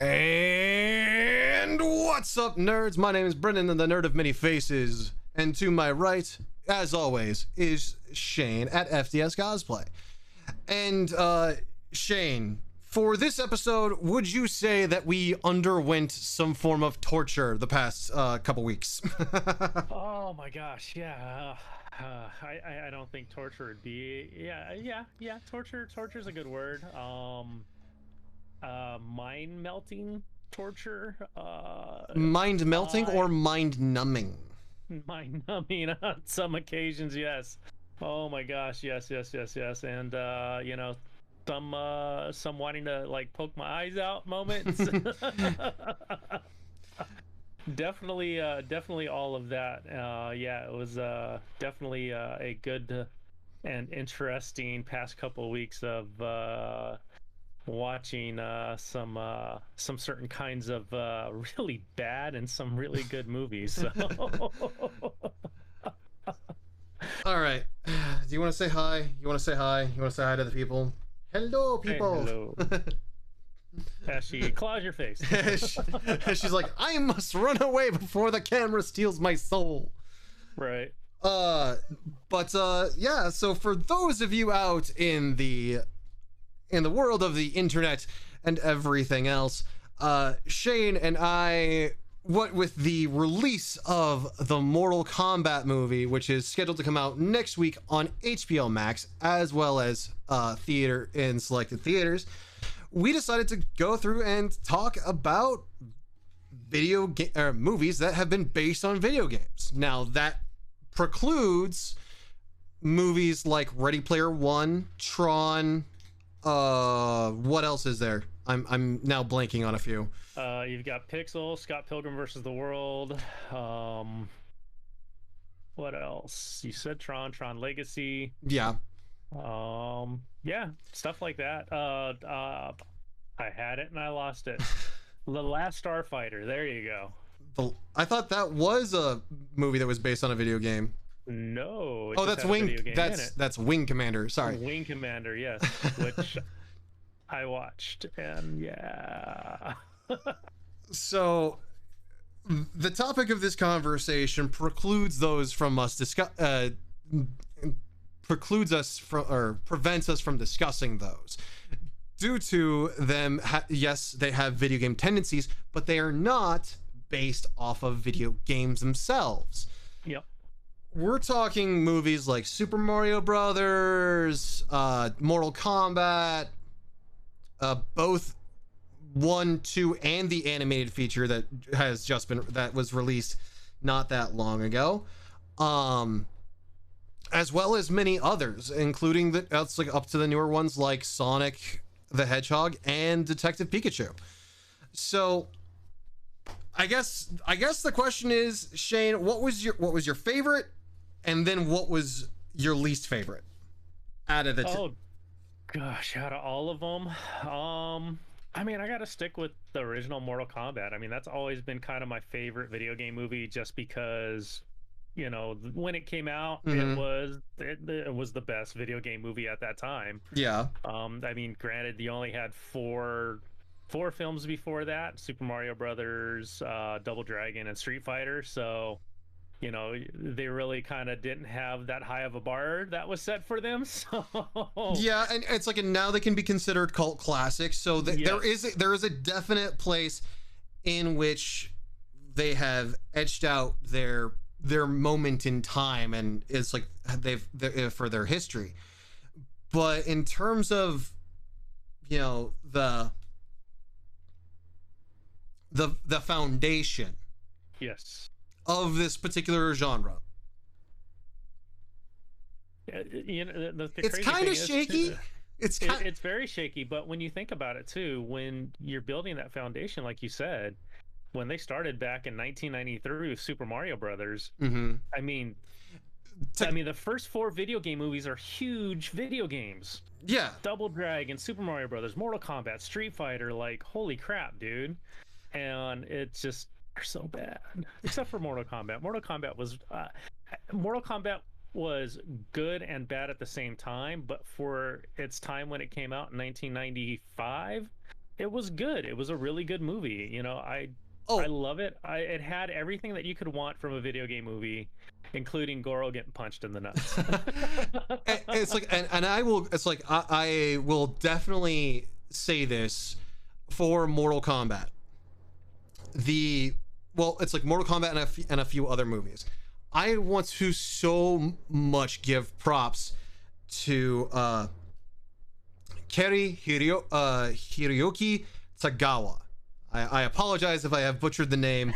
And what's up, nerds? My name is Brendan, the nerd of many faces. And to my right, as always, is Shane at FDScosplay. And, Shane, for this episode, would you say that we underwent some form of torture the past couple weeks? Oh my gosh, yeah. I don't think torture would be. Yeah. Torture's a good word. Mind melting torture. Mind melting or mind numbing? Mind numbing on some occasions, yes. Oh my gosh, yes. And some wanting to like poke my eyes out moments. Definitely all of that. Yeah, it was definitely a good and interesting past couple of weeks of watching some certain kinds of really bad and some really good movies. So. All right. Do you want to say hi? You want to say hi? You want to say hi to the people? Hello, people. Hey, hello. As she claws your face. She's like, I must run away before the camera steals my soul. Right. Yeah, so for those of you out in the world of the internet and everything else, Shane and I, what with the release of the Mortal Kombat movie, which is scheduled to come out next week on HBO Max, as well as theater in selected theaters, we decided to go through and talk about movies that have been based on video games. Now that precludes movies like Ready Player One, Tron. What else is there? I'm now blanking on a few. You've got Pixel, Scott Pilgrim versus the World. What else? You said Tron Legacy. Yeah. Yeah, stuff like that. I had it and I lost it. The Last Starfighter. There you go. I thought that was a movie that was based on a video game. No. Oh, that's Wing. That's Wing Commander. Sorry. Wing Commander. Yes, which I watched, and yeah. So, the topic of this conversation precludes those from us prevents us from discussing those due to them. Yes, they have video game tendencies, but they are not based off of video games themselves. Yep. We're talking movies like Super Mario Brothers, Mortal Kombat, both 1, 2, and the animated feature that was released not that long ago, as well as many others, including that's like up to the newer ones like Sonic the Hedgehog and Detective Pikachu. So I guess the question is, Shane, what was your favorite, and then what was your least favorite out of the two? Gosh, out of all of them, I mean, I gotta stick with the original Mortal Kombat. I mean, that's always been kind of my favorite video game movie, just because, you know, when it came out, it was the best video game movie at that time. Yeah. I mean, granted, you only had four films before that: Super Mario Brothers, Double Dragon, and Street Fighter. So, you know, they really kind of didn't have that high of a bar that was set for them. So yeah, and it's like, and now they can be considered cult classics. So yes. there is a definite place in which they have etched out their moment in time, and it's like they're for their history. But in terms of, you know, the foundation, yes, of this particular genre, you know, it's kind of shaky. It's very shaky, but when you think about it too, when you're building that foundation, like you said, when they started back in 1993 with Super Mario Brothers, I mean, the first 4 video game movies are huge video games. Yeah. Double Dragon, Super Mario Brothers, Mortal Kombat, Street Fighter, like, holy crap, dude. And it's just so bad, except for Mortal Kombat. Mortal Kombat was good and bad at the same time, but for its time when it came out in 1995, it was good. It was a really good movie. You know, I Oh, love it. It had everything that you could want from a video game movie, including Goro getting punched in the nuts. it's like, and I will. It's like I will definitely say this for Mortal Kombat. The well, it's like Mortal Kombat and a few other movies. I want to so much give props to Hiroyuki Tagawa. I apologize if I have butchered the name.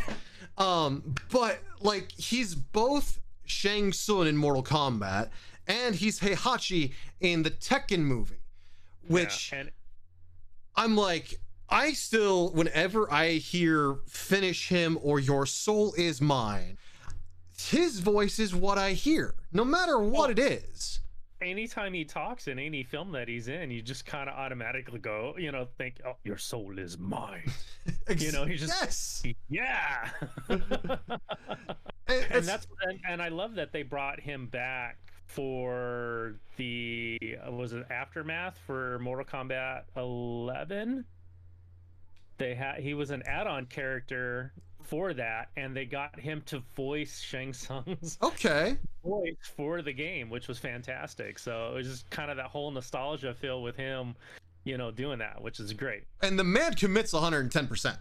But like he's both Shang Tsung in Mortal Kombat, and he's Heihachi in the Tekken movie, which Yeah, and I'm like, I still, whenever I hear "Finish him" or "Your soul is mine," his voice is what I hear, no matter what it is. anytime he talks in any film that he's in, you just kind of automatically go, you know, think, "Oh, your soul is mine." You know, he's just, Yes. yeah. It's, And I love that they brought him back for the was it Aftermath for Mortal Kombat 11. He was an add-on character for that, and they got him to voice Shang Tsung's okay. voice for the game, which was fantastic. So it was just kind of that whole nostalgia feel with him, you know, doing that, which is great. And the man commits 110%.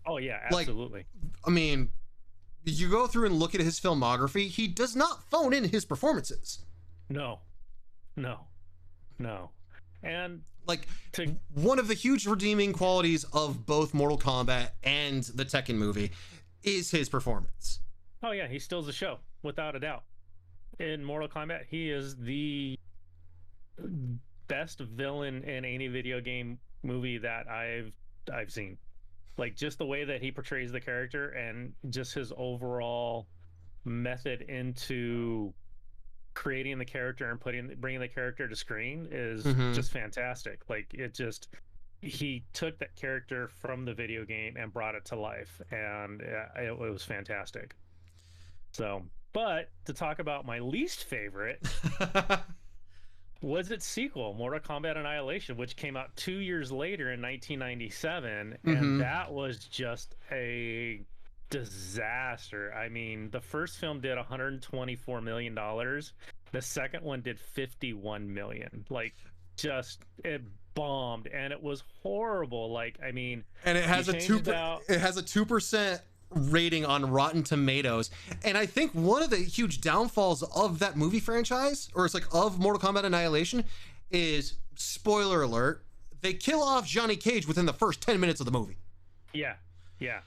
Oh yeah, Like, absolutely. I mean, you go through and look at his filmography, he does not phone in his performances. No, no, no. And Like, to one of the huge redeeming qualities of both Mortal Kombat and the Tekken movie is his performance. oh yeah, he steals the show without a doubt. In Mortal Kombat, he is the best villain in any video game movie that I've seen. Like just the way that he portrays the character and just his overall method into creating the character and bringing the character to screen is just fantastic. Like it just he took that character from the video game and brought it to life, and it was fantastic. So, but to talk about my least favorite was its sequel, Mortal Kombat Annihilation, which came out 2 years later in 1997, and that was just a disaster. I mean, the first film did $124 million. The second one did 51 million. Like, just it bombed, and it was horrible. Like, I mean, and it has a 2% rating on Rotten Tomatoes. And I think one of the huge downfalls of that movie franchise, or it's like of Mortal Kombat Annihilation, is, spoiler alert, they kill off Johnny Cage within the first 10 minutes of the movie. Yeah, yeah.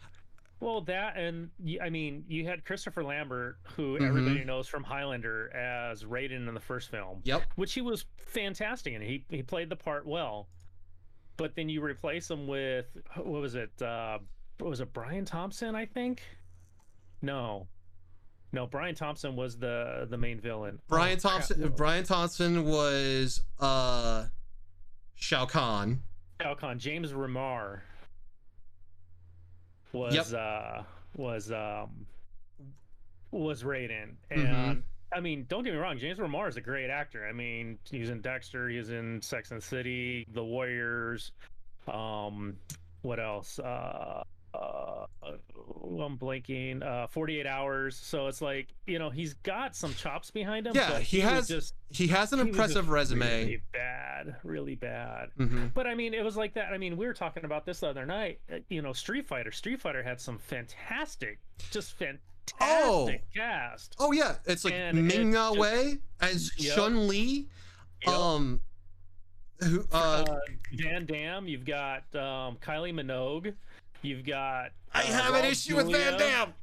Well, that, and I mean, you had Christopher Lambert, who everybody knows from Highlander as Raiden in the first film. Yep. Which he was fantastic in. He played the part well. But then you replace him with, what was it? Was it Brian Thompson, I think? No, Brian Thompson was the main villain. Brian Thompson was Shao Kahn. James Remar was Raiden. And I mean, don't get me wrong, James Remar is a great actor. I mean, he's in Dexter, he's in Sex and the City, The Warriors, what else? I'm blanking. 48 Hours. So it's like, you know, he's got some chops behind him. Yeah, but he has an impressive resume. Really bad. But I mean, it was like that. I mean, we were talking about this the other night. You know, Street Fighter had some fantastic cast. Oh yeah, it's like Ming Na Wei as Chun-Li. Van Damme. You've got Kylie Minogue. You've got I have an issue with Van Damme.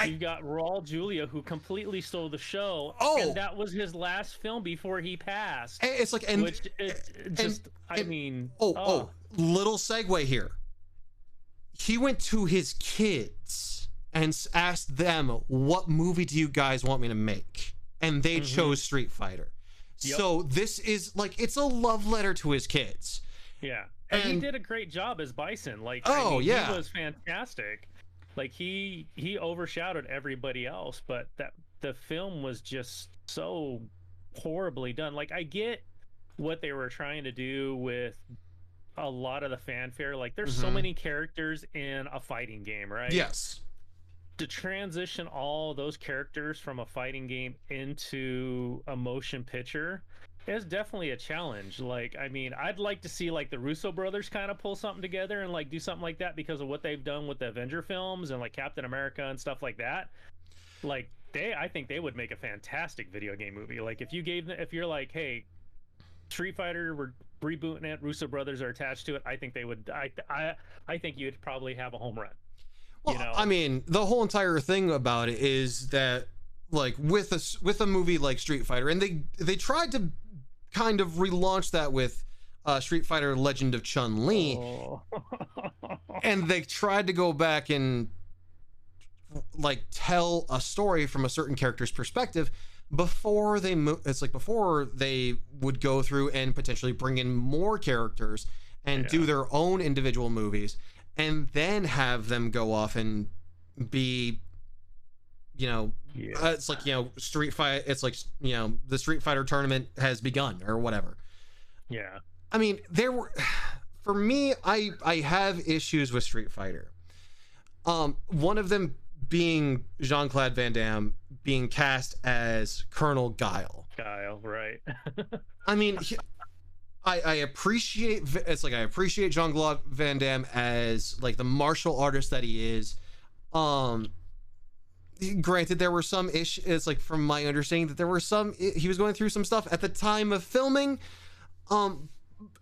You've got Raul Julia, who completely stole the show. And that was his last film before he passed. And it's like, little segue here. He went to his kids and asked them, "What movie do you guys want me to make?" And they chose Street Fighter. So this is like, it's a love letter to his kids. Yeah. And he did a great job as Bison. Like, he was fantastic. Like, he overshadowed everybody else, but the film was just so horribly done. Like, I get what they were trying to do with a lot of the fanfare. Like, there's so Mhm. many characters in a fighting game, right? Yes. To transition all those characters from a fighting game into a motion picture is definitely a challenge. Like, I mean, I'd like to see like the Russo brothers kind of pull something together and like do something like that because of what they've done with the Avenger films and like Captain America and stuff like that. Like, I think they would make a fantastic video game movie. Like, if you gave them, if you're like, hey, Street Fighter, we're rebooting it, Russo brothers are attached to it, I think they would. I think you'd probably have a home run. Well, You know? I mean, the whole entire thing about it is that, like, with a movie like Street Fighter, and they tried to kind of relaunch that with Street Fighter: Legend of Chun-Li, Oh. and they tried to go back and like tell a story from a certain character's perspective before they it's like before they would go through and potentially bring in more characters and do their own individual movies, and then have them go off and be, you know, it's like, you know, Street Fight, it's like, you know, the Street Fighter tournament has begun or whatever. Yeah. I mean, there were, for me, I have issues with Street Fighter. One of them being Jean-Claude Van Damme being cast as Colonel Guile. Guile, right. I mean, I appreciate, it's like, I appreciate Jean-Claude Van Damme as like the martial artist that he is. Granted, there were some issues, it's like, from my understanding, that there were some, he was going through some stuff at the time of filming.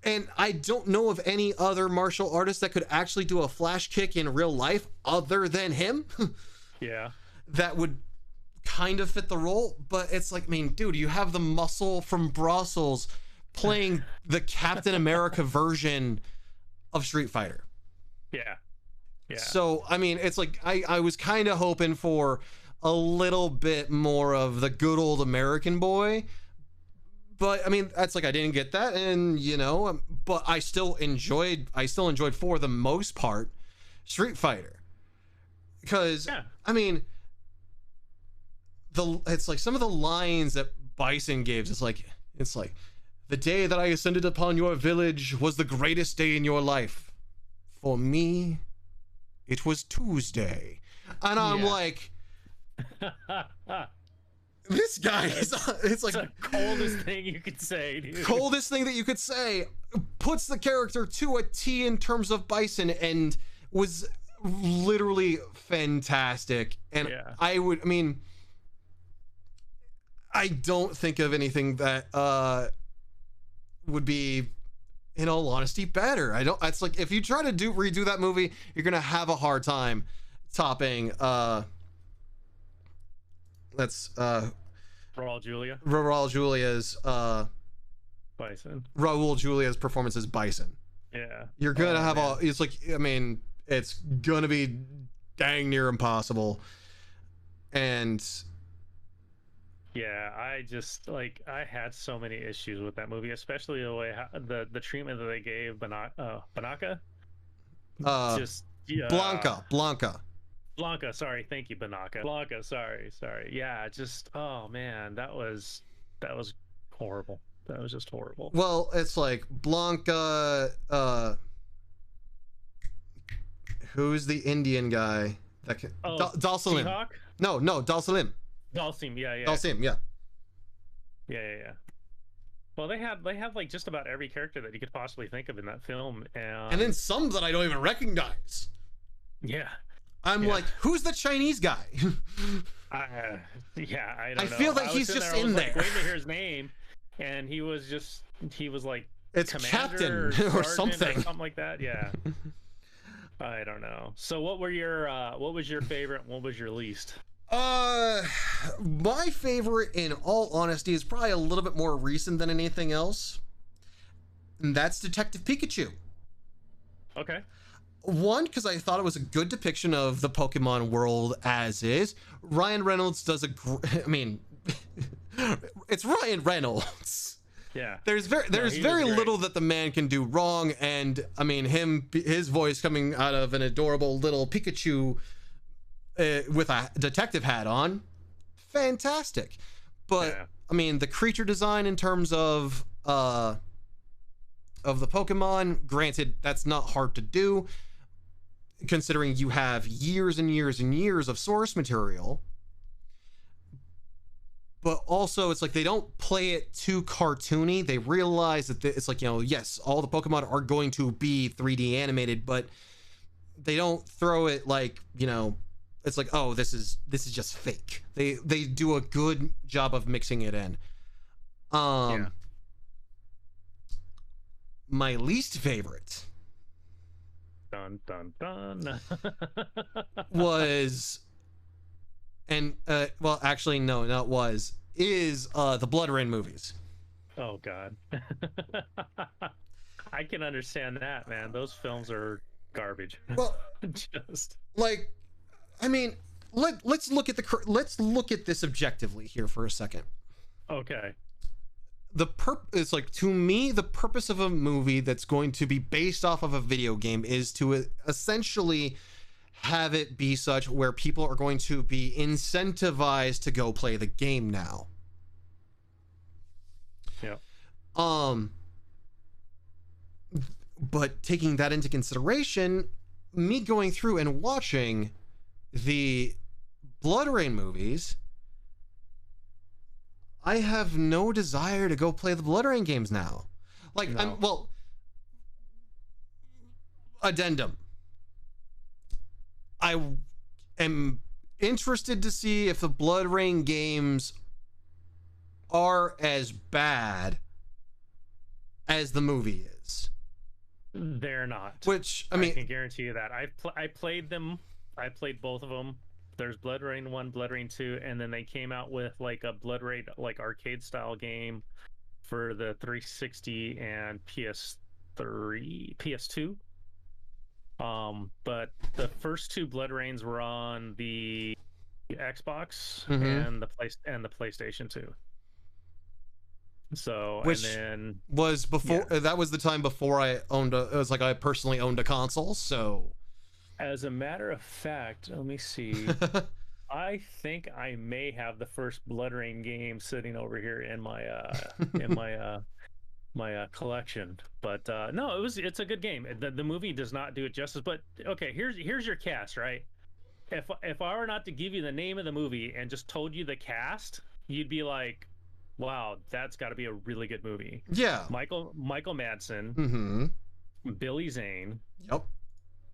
And I don't know of any other martial artist that could actually do a flash kick in real life other than him. Yeah. That would kind of fit the role. But it's like, I mean, dude, you have the muscle from Brussels playing the Captain America version of Street Fighter. Yeah. Yeah. So, I mean, it's like, I was kind of hoping for a little bit more of the good old American boy. But I mean, that's like, I didn't get that, and you know, but I still enjoyed for the most part Street Fighter, because I mean, it's like some of the lines that Bison gives. It's like the day that I ascended upon your village was the greatest day in your life. For me, it was Tuesday, and I'm like. This guy is, it's like the coldest thing you could say, dude. Coldest thing that you could say. Puts the character to a T in terms of Bison, and was literally fantastic. And I mean, I don't think of anything that would be, in all honesty, better. I don't, it's like, if you try to redo that movie, you're gonna have a hard time topping Raul Julia. Raul Julia's Bison. Raul Julia's performance as Bison. Yeah. You're gonna have all. It's like, I mean, it's gonna be dang near impossible. And yeah, I just like, I had so many issues with that movie, especially the way the treatment that they gave Banaka. Just Blanca, sorry, thank you, Banaka. Blanca, sorry. Yeah, just, oh man, that was horrible. That was just horrible. Well, it's like Blanca. Who's the Indian guy that can? Dal Salim. No, Dal Salim. Dalsim, yeah. Dalsim, yeah. Yeah. Well, they have like just about every character that you could possibly think of in that film, and then some that I don't even recognize. Yeah. I'm like, who's the Chinese guy? I don't know. I feel that he's just in there. Like, waiting to hear his name, and he was like, it's Captain or something like that. Yeah. I don't know. So, what was your favorite? What was your least? My favorite, in all honesty, is probably a little bit more recent than anything else, and that's Detective Pikachu. Okay. One, because I thought it was a good depiction of the Pokemon world as is. Ryan Reynolds does I mean, it's Ryan Reynolds. Yeah. There's very little that the man can do wrong, and I mean, his voice coming out of an adorable little Pikachu with a detective hat on, fantastic. But I mean, the creature design in terms of of the Pokemon. Granted, that's not hard to do, considering you have years and years and years of source material. But also, it's like they don't play it too cartoony. They realize that it's like, yes, all the Pokemon are going to be 3D animated, but they don't throw it like, it's like, oh, this is just fake. They do a good job of mixing it in. My least favorite dun dun dun was, and well, actually, no, not was, is the Blood Rain movies. Oh God. I can understand that, man. Those films are garbage. Well, just like, I mean, let's look at this objectively here for a second. Okay. It's like, to me, the purpose of a movie that's going to be based off of a video game is to essentially have it be such where people are going to be incentivized to go play the game now. Yeah. But taking that into consideration, me going through and watching the Blood Rain movies, I have no desire to go play the Blood Rain games now. Like, no. Addendum. I am interested to see if the Blood Rain games are as bad as the movie is. They're not. Which, I mean, I can guarantee you that. I played them. I played both of them. There's Blood Rain 1, Blood Rain 2, and then they came out with like a Blood Rain like arcade style game for the 360 and PS2. But the first two Blood Rains were on the Xbox and the PlayStation 2. So, which and then was before that was the time before I personally owned a console. So, as a matter of fact, let me see. I think I may have the first Blood Rain game sitting over here in my my collection. But no, it's a good game. The movie does not do it justice. But okay, here's your cast, right? If I were not to give you the name of the movie and just told you the cast, you'd be like, wow, that's got to be a really good movie. Yeah. Michael Madsen, Billy Zane, yep,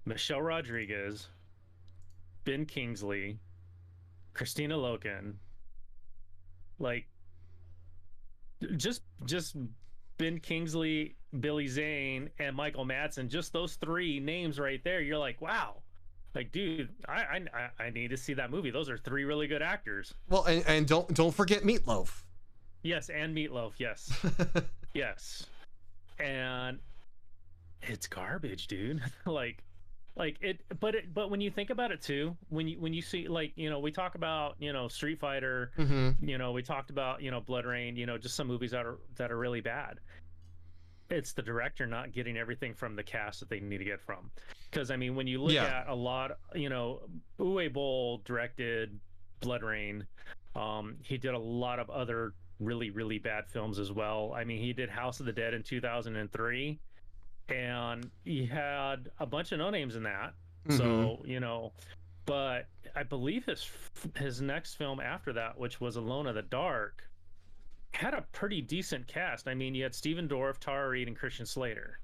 Michelle Rodriguez, Ben Kingsley, Christina Loken, like just Ben Kingsley, Billy Zane, and Michael Madsen. Just those three names right there. You're like, wow. Like, dude, I need to see that movie. Those are three really good actors. Well, and don't forget Meatloaf. Yes, and Meatloaf. Yes, yes, and it's garbage, dude. like it. But when you think about it too, when you see, like, we talk about Street Fighter, we talked about Blood Rain, just some movies that are really bad. It's the director not getting everything from the cast that they need to get from. Because I mean, when you look at a lot, Uwe Boll directed Blood Rain. He did a lot of other really, really bad films as well. I mean, he did House of the Dead in 2003, and he had a bunch of no names in that. So but I believe his next film after that, which was Alone in the Dark, had a pretty decent cast. I mean, you had Stephen Dorff, Tara Reid, and Christian Slater.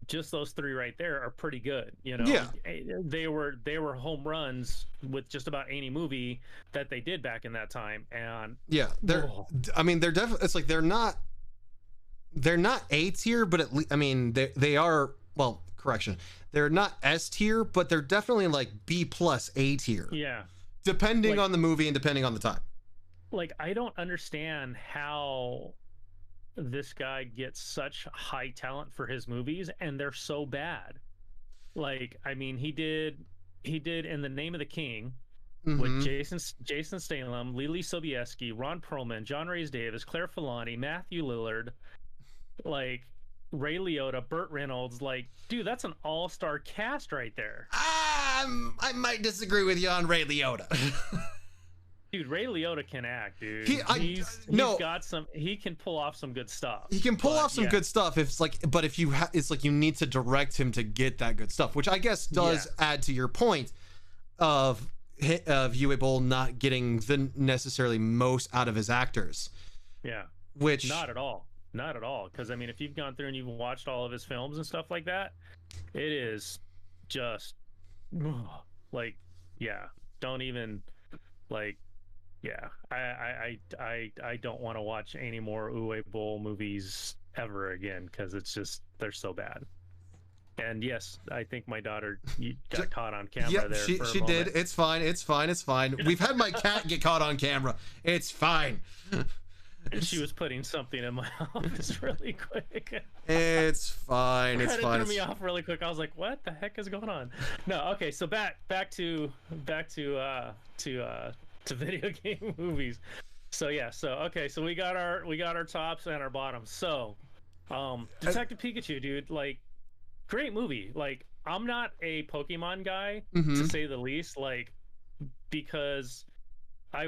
Just those three right there are pretty good. They were home runs with just about any movie that they did back in that time. And I mean, they're definitely, it's like they're not A tier, but at least, I mean, they are, well, correction, they're not S tier, but they're definitely like B plus A tier. Yeah, depending on the movie and depending on the time. Like, I don't understand how this guy gets such high talent for his movies and they're so bad. Like, I mean, he did In the Name of the King with Jason Statham, Lily Sobieski, Ron Perlman, John Rhys Davis, Claire Filani, Matthew Lillard, like Ray Liotta, Burt Reynolds. Like, dude, that's an all-star cast right there. I might disagree with you on Ray Liotta. Dude, Ray Liotta can act, dude. He's got some. He can pull off some good stuff. He can pull off some good stuff. If it's like, but if you, it's like you need to direct him to get that good stuff, which I guess does add to your point of Uwe Boll not getting the necessarily most out of his actors. Yeah. Which not at all. Not at all. Because I mean, if you've gone through and you've watched all of his films and stuff like that, it is just like, yeah. Don't even like. Yeah, I don't want to watch any more Uwe Boll movies ever again because it's just they're so bad. And yes, I think my daughter got caught on camera there. She did. It's fine. It's fine. It's fine. We've had my cat get caught on camera. It's fine. She was putting something in my office really quick. It's fine. It's fine. It threw me off really quick. I was like, "What the heck is going on?" No, okay. So back to video game movies. So yeah, so we got our tops and our bottoms. So Detective Pikachu, dude, like great movie. Like I'm not a Pokemon guy to say the least, like because I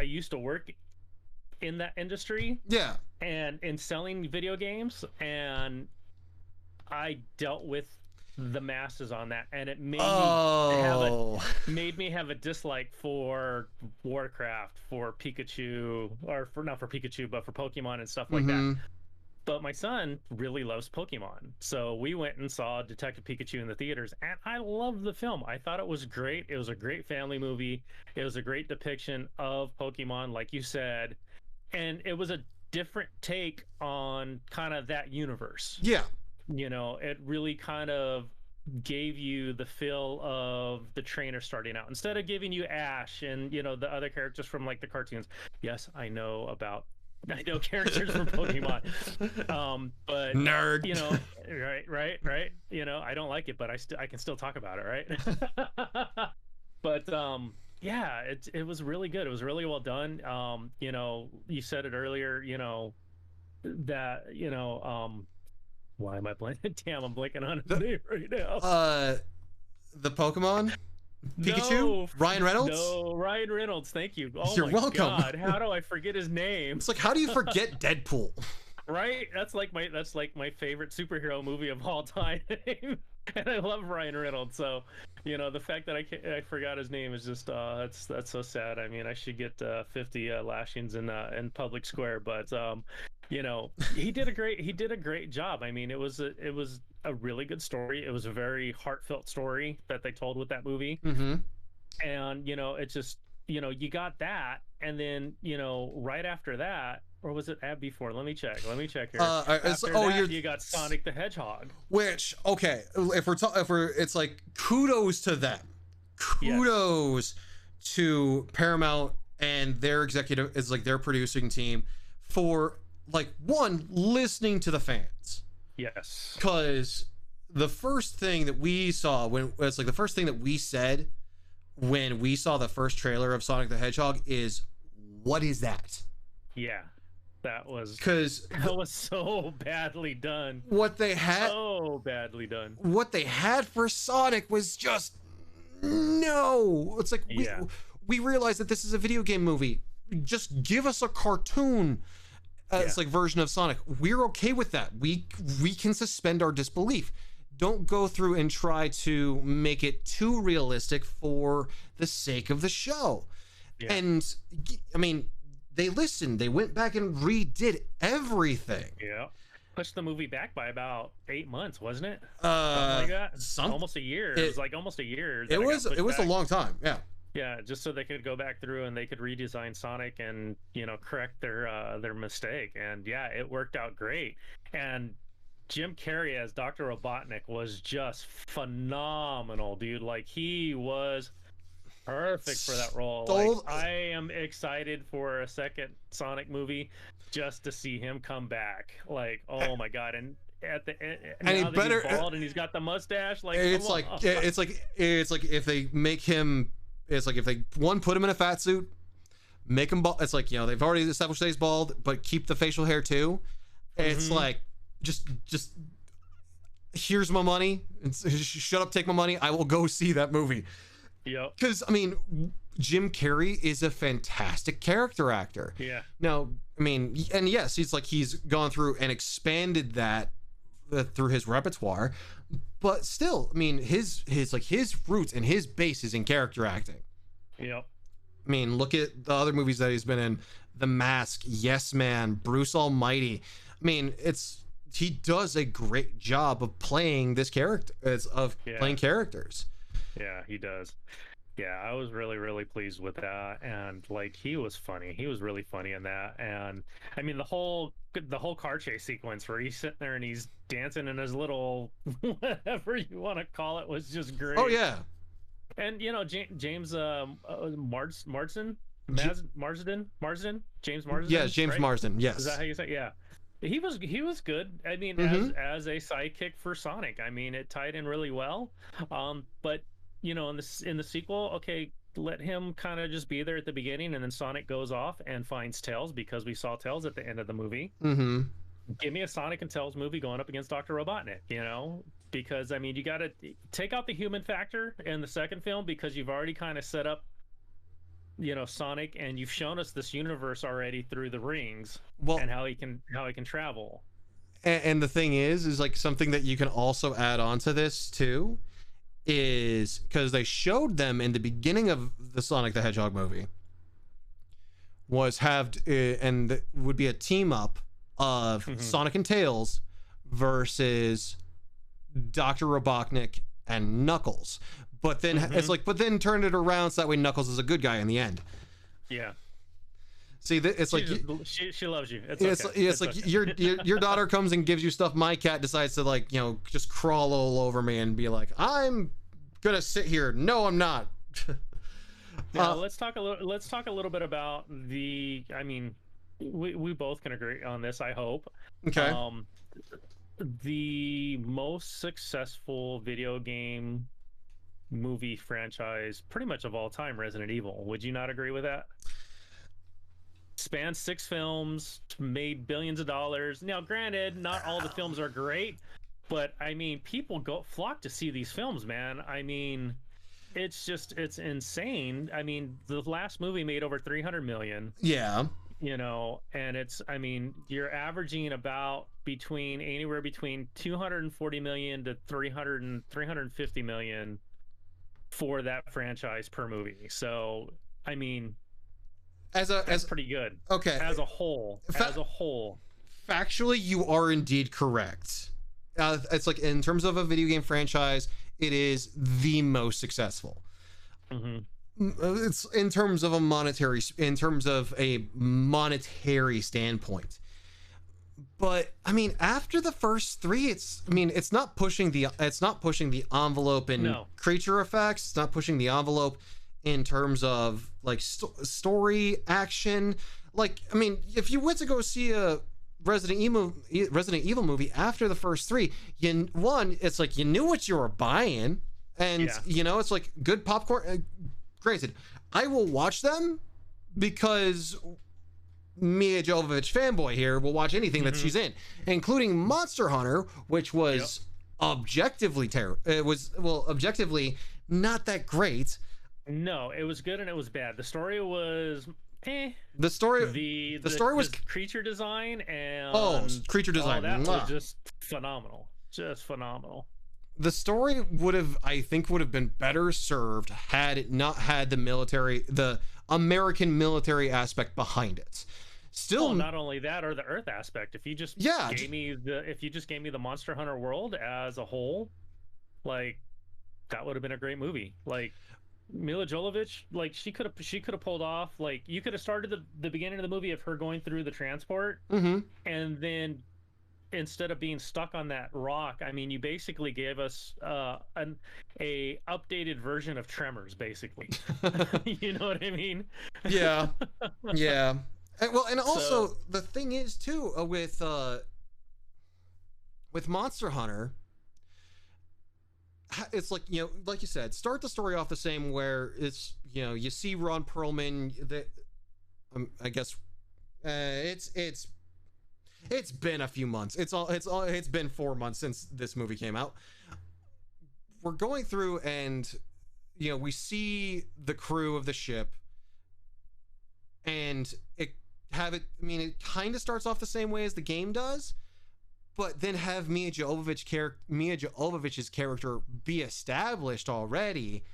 used to work in that industry. Yeah. And in selling video games, and I dealt with the masses on that, and it made me have a dislike for Warcraft, for Pikachu, or for not for Pikachu, but for Pokemon and stuff like that. But my son really loves Pokemon, so we went and saw Detective Pikachu in the theaters, and I loved the film. I thought it was great. It was a great family movie. It was a great depiction of Pokemon, like you said, and it was a different take on kind of that universe. Yeah. You know, it really kind of gave you the feel of the trainer starting out instead of giving you Ash and, you know, the other characters from like the cartoons. Yes, I know characters from Pokemon. But nerd, you know, right. You know, I don't like it, but I can still talk about it, right? But yeah, it was really good. It was really well done. You know, you said it earlier, you know, that, you know, why am I blanking? Damn, I'm blanking on his name right now. The Pokemon? Pikachu? No, Ryan Reynolds? No, Ryan Reynolds, thank you. Oh, you're my welcome. God, how do I forget his name? It's like, how do you forget Deadpool? Right? That's like my favorite superhero movie of all time. And I love Ryan Reynolds, so you know the fact that I forgot his name is just that's so sad. I mean, I should get 50 lashings in public square, but you know, he did a great job. I mean, it was a really good story. It was a very heartfelt story that they told with that movie. And you know, it's just, you know, you got that, and then, you know, right after that, or was it before? Let me check here. You got Sonic the Hedgehog. Which, okay, if we're it's like kudos to them. Kudos to Paramount and their executive, it's like their producing team for like one, listening to the fans. Yes. Because the first thing that we saw it's like the first thing that we said when we saw the first trailer of Sonic the Hedgehog is, what is that? Yeah. That was so badly done. What they had What they had for Sonic was just no. It's like we realized that this is a video game movie. Just give us a cartoon. It's like version of Sonic. We're okay with that. We can suspend our disbelief. Don't go through and try to make it too realistic for the sake of the show. Yeah. And I mean, they listened. They went back and redid everything. Yeah. Pushed the movie back by about 8 months, wasn't it? Something like that. Almost a year. It was like almost a year. It was a long time. Yeah. Yeah, just so they could go back through and they could redesign Sonic and, you know, correct their mistake. And yeah, it worked out great. And Jim Carrey as Dr. Robotnik was just phenomenal, dude. Like, he was perfect for that role. Like, I am excited for a second Sonic movie just to see him come back. Like, oh my God. And at the end, and he's bald and he's got the mustache. Like, it's like if they make him, it's like if they put him in a fat suit, make him bald. It's like, you know, they've already established that he's bald, but keep the facial hair too. It's like, just here's my money. Shut up, take my money. I will go see that movie. Yep. Because I mean, Jim Carrey is a fantastic character actor. Yeah. Now, I mean, and yes, he's gone through and expanded that through his repertoire, but still, I mean, his roots and his base is in character acting. Yep. I mean, look at the other movies that he's been in: The Mask, Yes Man, Bruce Almighty. I mean, he does a great job of playing this character, playing characters. Yeah, he does. Yeah, I was really, really pleased with that, and like he was funny. He was really funny in that, and I mean the whole car chase sequence where he's sitting there and he's dancing in his little whatever you want to call it was just great. Oh yeah, and you know James Marsden, James Marsden. Yeah, James right? Marsden. Yes. Is that how you say? Yeah. He was good. I mean, as a sidekick for Sonic, I mean, it tied in really well. But you know, in the sequel, okay, let him kind of just be there at the beginning, and then Sonic goes off and finds Tails because we saw Tails at the end of the movie. Mm-hmm. Give me a Sonic and Tails movie going up against Dr. Robotnik, you know, because I mean, you got to take out the human factor in the second film because you've already kind of set up, you know, Sonic, and you've shown us this universe already through the rings, and how he can travel. And the thing is like something that you can also add on to this too, is because they showed them in the beginning of the Sonic the Hedgehog movie and would be a team up of Sonic and Tails versus Dr. Robotnik and Knuckles. But then but then turn it around so that way Knuckles is a good guy in the end. Yeah. See, it's like she loves you. It's like okay. your daughter comes and gives you stuff. My cat decides to, like, you know, just crawl all over me and be like, I'm gonna sit here. No, I'm not. Now, let's talk a little bit about the. I mean, we both can agree on this, I hope. Okay. The most successful video game movie franchise pretty much of all time, Resident Evil. Would you not agree with that? Spanned 6 films, made billions of dollars. Now, granted, not all the films are great, but I mean, people flock to see these films, man. I mean, it's insane. I mean, the last movie made over 300 million. Yeah. You know, and I mean, you're averaging about anywhere between 240 million to 350 million for that franchise per movie. So, I mean, that's pretty good. Okay. As a whole. Factually, you are indeed correct. It's like, in terms of a video game franchise, it is the most successful. It's in terms of a monetary standpoint. But I mean, after the first 3, it's not pushing the envelope in creature effects. It's not pushing the envelope in terms of like story, action. Like, I mean, if you went to go see a Resident Evil movie after the first 3, it's like you knew what you were buying, and you know, it's like good popcorn. Granted, I will watch them because Mia Jovovich fanboy here will watch anything that she's in, including Monster Hunter, which was objectively objectively not that great. No, it was good and it was bad. The story was The story was creature design and creature design. That was just phenomenal. Just phenomenal. The story would have been better served had it not had the American military aspect behind it. Still, not only that, or the Earth aspect. If you just gave me the Monster Hunter world as a whole, like, that would have been a great movie. Like, Mila Jovovich, like, she could have pulled off, like, you could have started the beginning of the movie of her going through the transport, and then instead of being stuck on that rock, I mean, you basically gave us a updated version of Tremors, basically. You know what I mean? Yeah. Well, and also the thing is too, with Monster Hunter, it's like, you know, like you said, start the story off the same, where it's, you know, you see Ron Perlman. I guess it's been a few months. It's been 4 months since this movie came out. We're going through, and we see the crew of the ship, and it kind of starts off the same way as the game does, but then have Mia Jovovich's character be established already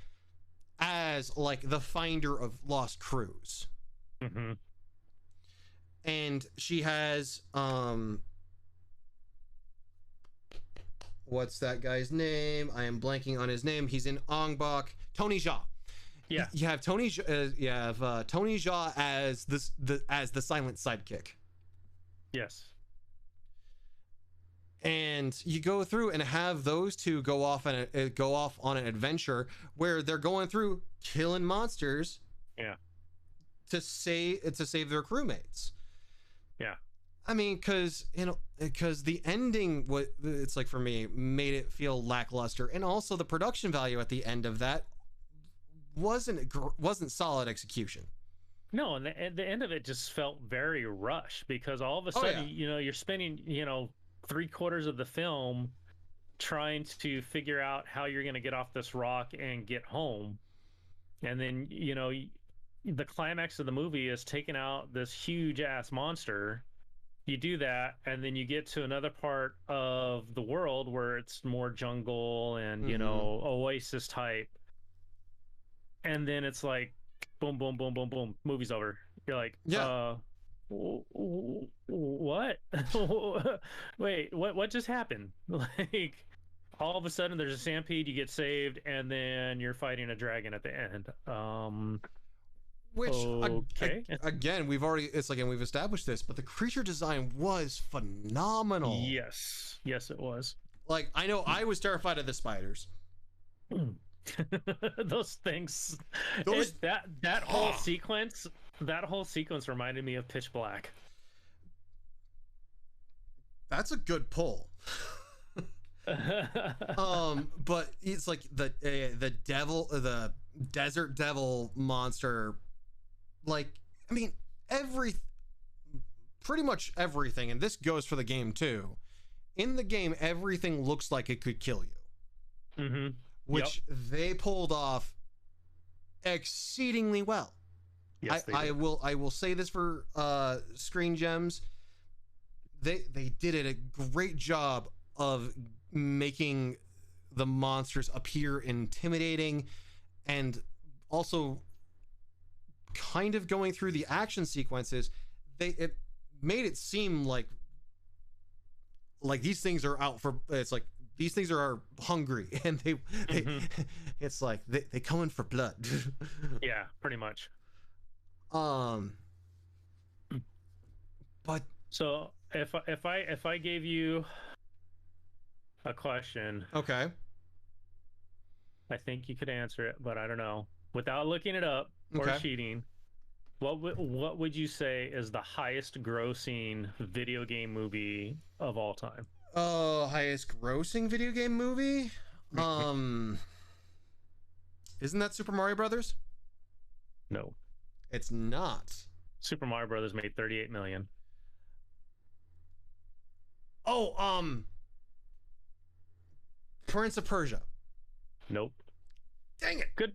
as like the finder of lost crews. Mm-hmm. And she has what's that guy's name? I am blanking on his name. He's in Ong Bak. Tony Jaa. Yeah. You have Tony Jaa as the silent sidekick. Yes. And you go through and have those two go off on an adventure where they're going through killing monsters. Yeah. To save their crewmates. Yeah. I mean, because the ending, it's like, for me, made it feel lackluster, and also the production value at the end of that wasn't solid execution. No, and the end of it just felt very rushed, because all of a sudden, you're spending, 3/4 of the film trying to figure out how you're going to get off this rock and get home, and then the climax of the movie is taking out this huge ass monster. You do that, and then you get to another part of the world where it's more jungle and oasis type, and then it's like boom, boom, boom, boom, boom, movie's over. You're like, what? Wait, what just happened? Like, all of a sudden there's a stampede, you get saved, and then you're fighting a dragon at the end. Which, okay. Again, we've established this, but the creature design was phenomenal. Yes, it was. Like, I know I was terrified of the spiders. Those things. That whole sequence reminded me of Pitch Black. That's a good pull. But it's like the desert devil monster. Like, I mean, pretty much everything, and this goes for the game too. In the game, everything looks like it could kill you, mm-hmm. Which they pulled off exceedingly well. Yes, I will say this for Screen Gems. They did a great job of making the monsters appear intimidating, and also kind of going through the action sequences. It made it seem like these things are out for, it's like these things are hungry, and they it's like they come in for blood. Yeah, pretty much. But so if I gave you a question, okay, I think you could answer it, but I don't know, without looking it up or cheating. What would you say is the highest grossing video game movie of all time? Highest grossing video game movie? Isn't that Super Mario Brothers? No. It's not. Super Mario Brothers made 38 million. Oh, Prince of Persia. Nope. Dang it. Good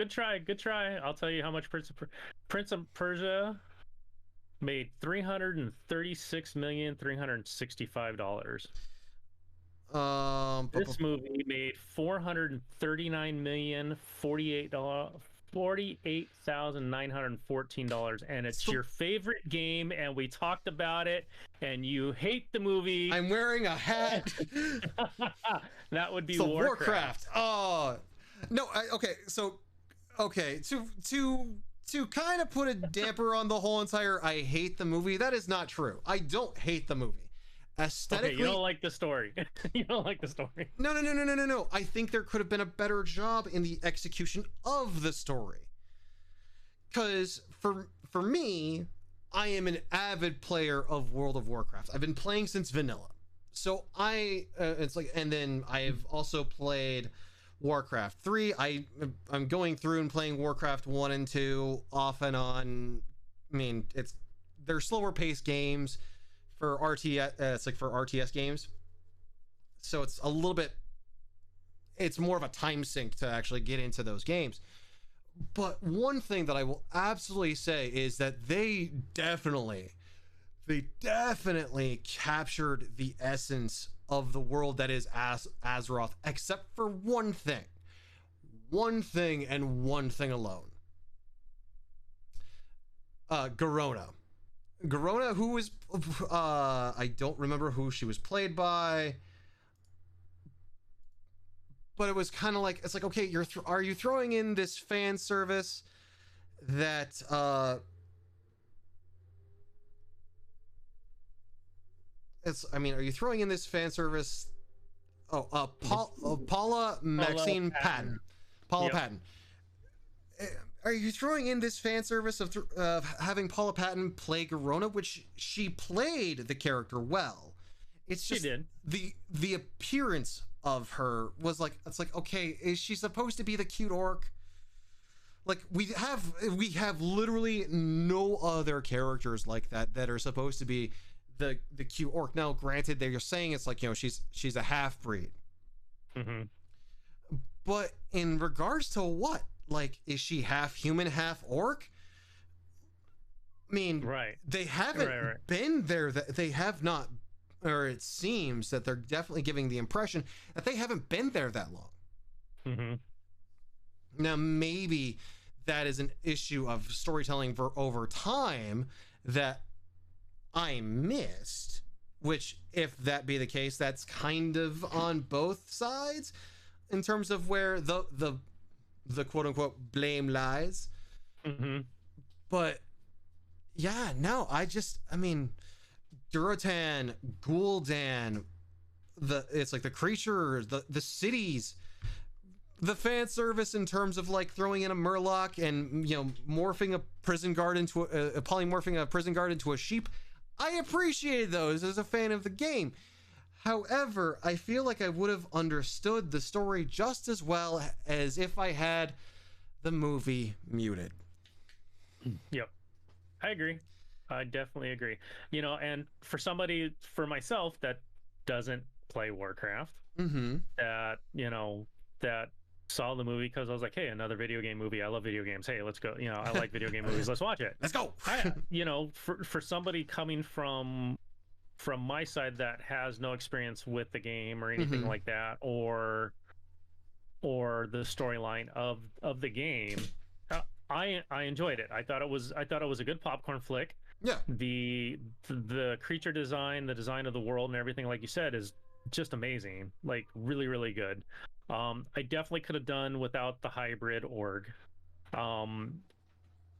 try. I'll tell you how much Prince of Persia made $336,365. This movie made $439,048,914, and it's your favorite game, and we talked about it, and you hate the movie. I'm wearing a hat. That would be Warcraft. Oh no. To kind of put a damper on the whole entire I hate the movie, that is not true. I don't hate the movie. Aesthetically, you don't like the story. You don't like the story. No. I think there could have been a better job in the execution of the story. Because for me, I am an avid player of World of Warcraft. I've been playing since vanilla. So and then I've also played Warcraft 3. I'm going through and playing Warcraft 1 and 2 off and on. I mean, they're slower paced games for RTS. It's like for RTS games, so it's a little bit. it's more of a time sink to actually get into those games. But one thing that I will absolutely say is that they definitely captured the essence of the world that is Azeroth, except for one thing and one thing alone. Garona, who was I don't remember who she was played by, but it was kind of like, it's like, okay, are you throwing in this fan service that are you throwing in this fan service? Paula Maxine Patton. Paula Patton. Are you throwing in this fan service of having Paula Patton play Garona, which she played the character well? It's just the appearance of her was like, it's like, okay, is she supposed to be the cute orc? Like, we have literally no other characters like that are supposed to be the cute orc. Now, granted, they're saying it's like, you know, she's a half-breed. Mm-hmm. But in regards to what? Like, is she half human, half orc? I mean, they haven't been there. They have not, or it seems that they're definitely giving the impression that they haven't been there that long. Mm-hmm. Now, maybe that is an issue of storytelling over time that I missed, which, if that be the case, that's kind of on both sides in terms of where the quote unquote blame lies. Mm-hmm. But yeah, no, I mean, Durotan, Gul'dan, it's like the creatures, the cities, the fan service in terms of like throwing in a murloc and, you know, morphing a prison guard into polymorphing a prison guard into a sheep. I appreciated those as a fan of the game. However, I feel like I would have understood the story just as well as if I had the movie muted. Yep. I agree. I definitely agree. You know, and for myself that doesn't play Warcraft, that, you know, that saw the movie because I was like, hey, another video game movie. I love video games. Hey, let's go. You know, I like video game movies. Let's watch it. Let's go. You know, for somebody coming from my side that has no experience with the game or anything like that, or the storyline of the game, I enjoyed it. I thought it was a good popcorn flick. Yeah. The creature design, the design of the world and everything, like you said, is just amazing. Like, really, really good. I definitely could have done without the hybrid org.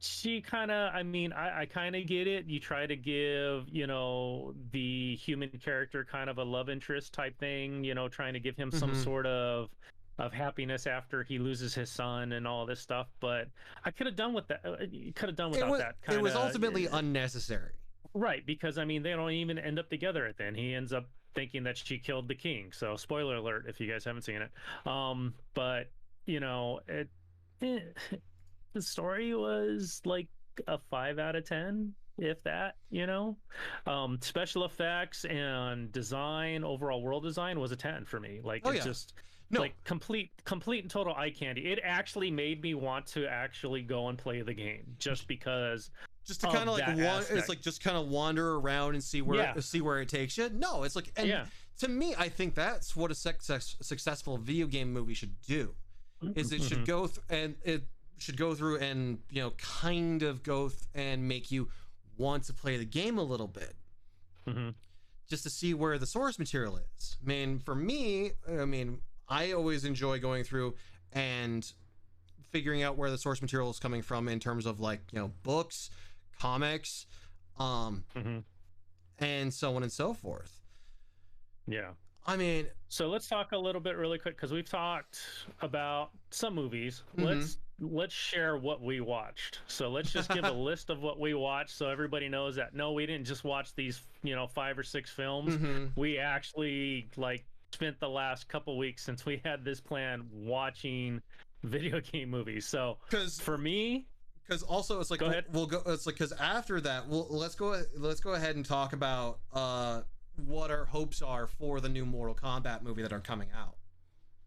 She kind of, I mean, I kind of get it. You try to give, you know, the human character kind of a love interest type thing, you know, trying to give him some sort of happiness after he loses his son and all this stuff. But I could have done with that. Could have done without that. It was ultimately unnecessary. Right, because I mean, they don't even end up together at the end. He ends up thinking that she killed the king. So spoiler alert if you guys haven't seen it. But you know, the story was like a 5 out of 10, if that, you know. Special effects and design, overall world design was a 10 for me. Like, like complete and total eye candy. It actually made me want to actually go and play the game just because. Just to kind of like it's like just kind of wander around and see where it takes you. No, it's like, and to me, I think that's what a successful video game movie should do. Is it should go through and, you know, kind of and make you want to play the game a little bit, just to see where the source material is. I mean, for me, I always enjoy going through and figuring out where the source material is coming from in terms of, like, you know, books, comics, and so on and so forth. Yeah. I mean, so let's talk a little bit really quick, because we've talked about some movies. Let's share what we watched. So let's just give a list of what we watched, so everybody knows that no, we didn't just watch these, you know, 5 or 6 films. We actually, like, spent the last couple weeks since we had this plan watching video game movies. So for me, because also it's like, we'll go. It's like, because after that, let's go ahead and talk about what our hopes are for the new Mortal Kombat movie that are coming out.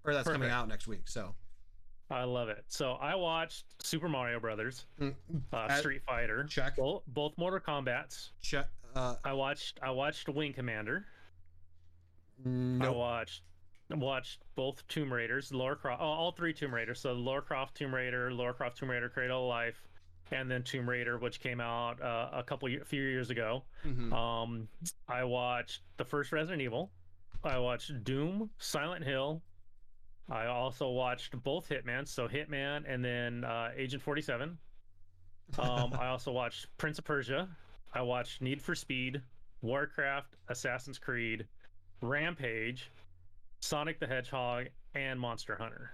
or that's coming Perfect. out next week. So I love it. So I watched Super Mario Brothers, At- Street Fighter, check. both Mortal Kombats. check. I watched Wing Commander. Nope. I watched both Tomb Raiders, Lara Croft, all three Tomb Raiders. So Lara Croft Tomb Raider, Cradle of Life, and then Tomb Raider, which came out few years ago. I watched the first Resident Evil. I watched Doom, Silent Hill. I also watched both Hitman, so Hitman and then Agent 47. I also watched Prince of Persia. I watched Need for Speed, Warcraft, Assassin's Creed, Rampage, Sonic the Hedgehog, and Monster Hunter.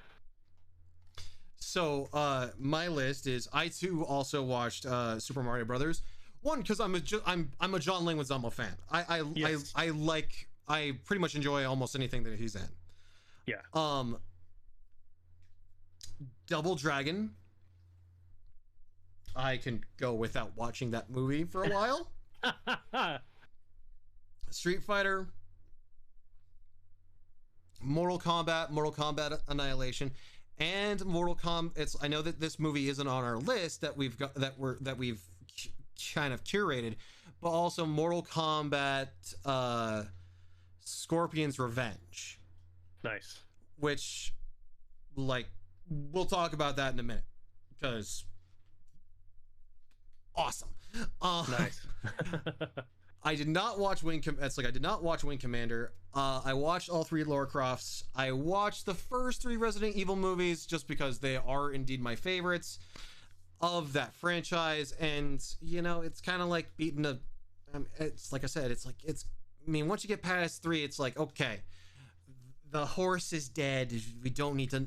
So my list is I too also watched Super Mario Brothers. One, because I'm a John Leguizamo fan. I pretty much enjoy almost anything that he's in. Yeah. Double Dragon. I can go without watching that movie for a while. Street Fighter. Mortal Kombat Annihilation, and Mortal Kombat. I know that this movie isn't on our list that we've kind of curated, but also Mortal Kombat Scorpion's Revenge. Nice. Which, like, we'll talk about that in a minute, because awesome. Nice. I did not watch Wing Commander. I watched all three Lara Crofts. I watched the first three Resident Evil movies just because they are indeed my favorites of that franchise. And, you know, it's kind of like beating it's like I said, once you get past 3, it's like, okay, the horse is dead. We don't need to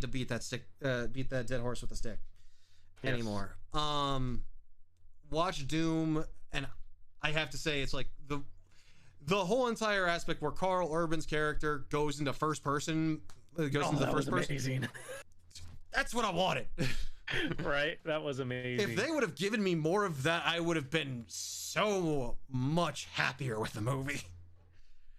beat that dead horse with a stick anymore. Watch Doom, and I have to say, it's like the whole entire aspect where Carl Urban's character goes into first person. Amazing. That's what I wanted. Right? That was amazing. If they would have given me more of that, I would have been so much happier with the movie.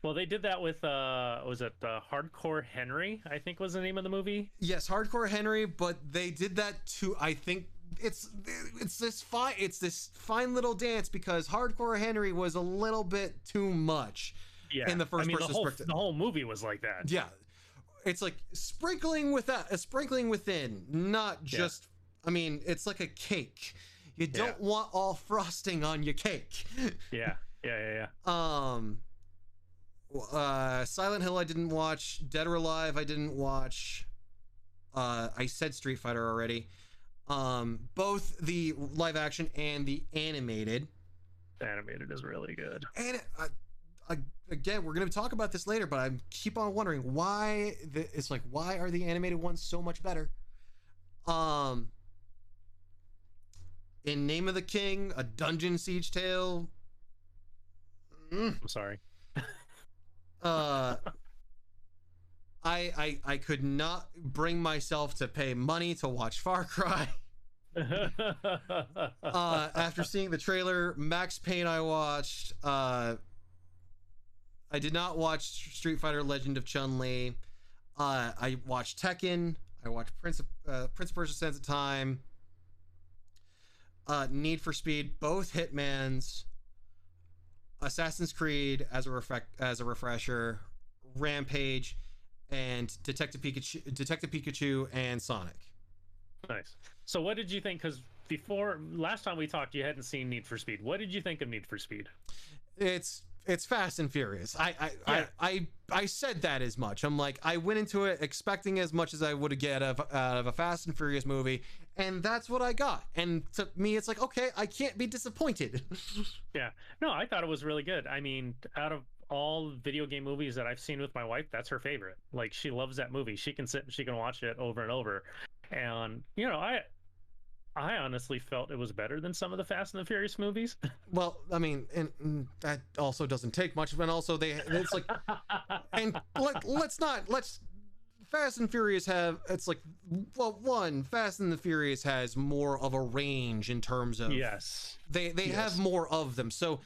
Well, they did that with was it Hardcore Henry, I think was the name of the movie? Yes, Hardcore Henry, but they did that too. I think it's this fine little dance, because Hardcore Henry was a little bit too much in the first person perspective. The whole movie was like that. Yeah. It's like sprinkling within, not just it's like a cake. You don't want all frosting on your cake. Yeah. Silent Hill I didn't watch. Dead or Alive I didn't watch. I said Street Fighter already. Both the live action and the animated. The animated is really good. And again, we're going to talk about this later, but I keep on wondering why why are the animated ones so much better? In Name of the King, A Dungeon Siege Tale. I'm sorry. I could not bring myself to pay money to watch Far Cry. After seeing the trailer, Max Payne I watched. I did not watch Street Fighter Legend of Chun-Li. I watched Tekken. I watched Prince of Persia: Sands of Time. Need for Speed, both Hitmans. Assassin's Creed as a refresher, Rampage, and Detective Pikachu and Sonic. Nice. So what did you think? Because last time we talked, you hadn't seen Need for Speed. What did you think of Need for Speed? It's Fast and Furious. I said that as much. I'm like, I went into it expecting as much as I would get out of a Fast and Furious movie, and that's what I got. And to me, it's like, okay, I can't be disappointed. Yeah. No, I thought it was really good. I mean, out of all video game movies that I've seen with my wife, that's her favorite. Like, she loves that movie. She can sit and she can watch it over and over. And, you know, I honestly felt it was better than some of the Fast and the Furious movies. Well, I mean, and that also doesn't take much. And also, it's like, and let's Fast and Furious Fast and the Furious has more of a range in terms of they have more of them. So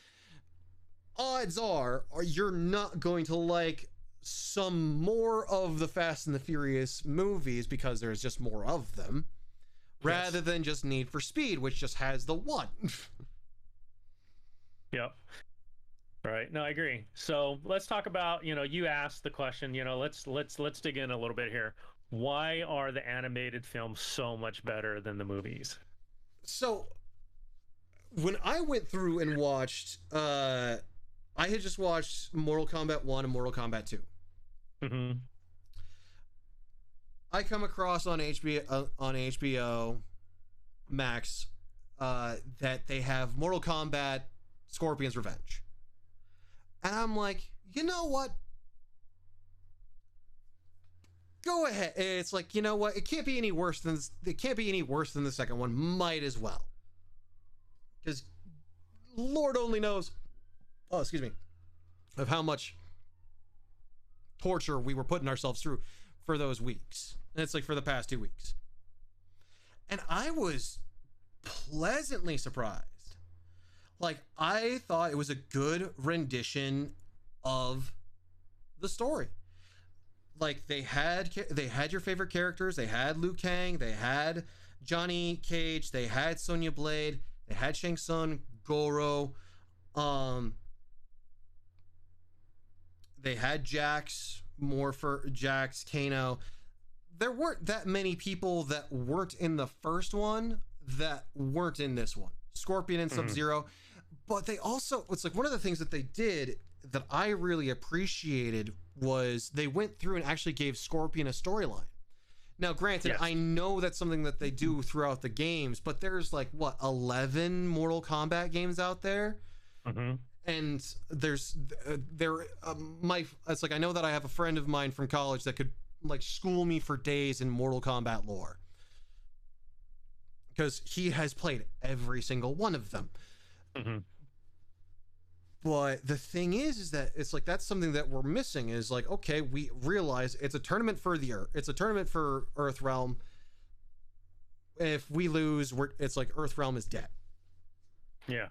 odds are you're not going to like some more of the Fast and the Furious movies because there's just more of them, rather than just Need for Speed, which just has the one. Yep. Right. No, I agree. So let's talk about, you asked the question, let's dig in a little bit here. Why are the animated films so much better than the movies? So when I went through and watched, I had just watched Mortal Kombat 1 and Mortal Kombat 2. Mm-hmm. I come across on HBO Max that they have Mortal Kombat Scorpion's Revenge. And I'm like, you know what? Go ahead. It's like, you know what? It can't be any worse than the second one. Might as well. Because Lord only knows, of how much torture we were putting ourselves through for those weeks. And it's like for the past 2 weeks. And I was pleasantly surprised. Like, I thought it was a good rendition of the story. Like, they had your favorite characters. They had Liu Kang. They had Johnny Cage. They had Sonya Blade. They had Shang Tsung, Goro. They had Jax, Kano. There weren't that many people that weren't in the first one that weren't in this one. Scorpion and Sub-Zero. But they also, it's like one of the things that they did that I really appreciated was they went through and actually gave Scorpion a storyline. Now, granted, Yes. I know that's something that they do throughout the games, but there's like, 11 Mortal Kombat games out there? Mm-hmm. And it's like, I know that I have a friend of mine from college that could like school me for days in Mortal Kombat lore. Because he has played every single one of them. Mm-hmm. But the thing is that it's like that's something that we're missing is like, okay, we realize it's a tournament for the Earth. It's a tournament for Earthrealm. If we lose, it's like Earthrealm is dead. Yeah.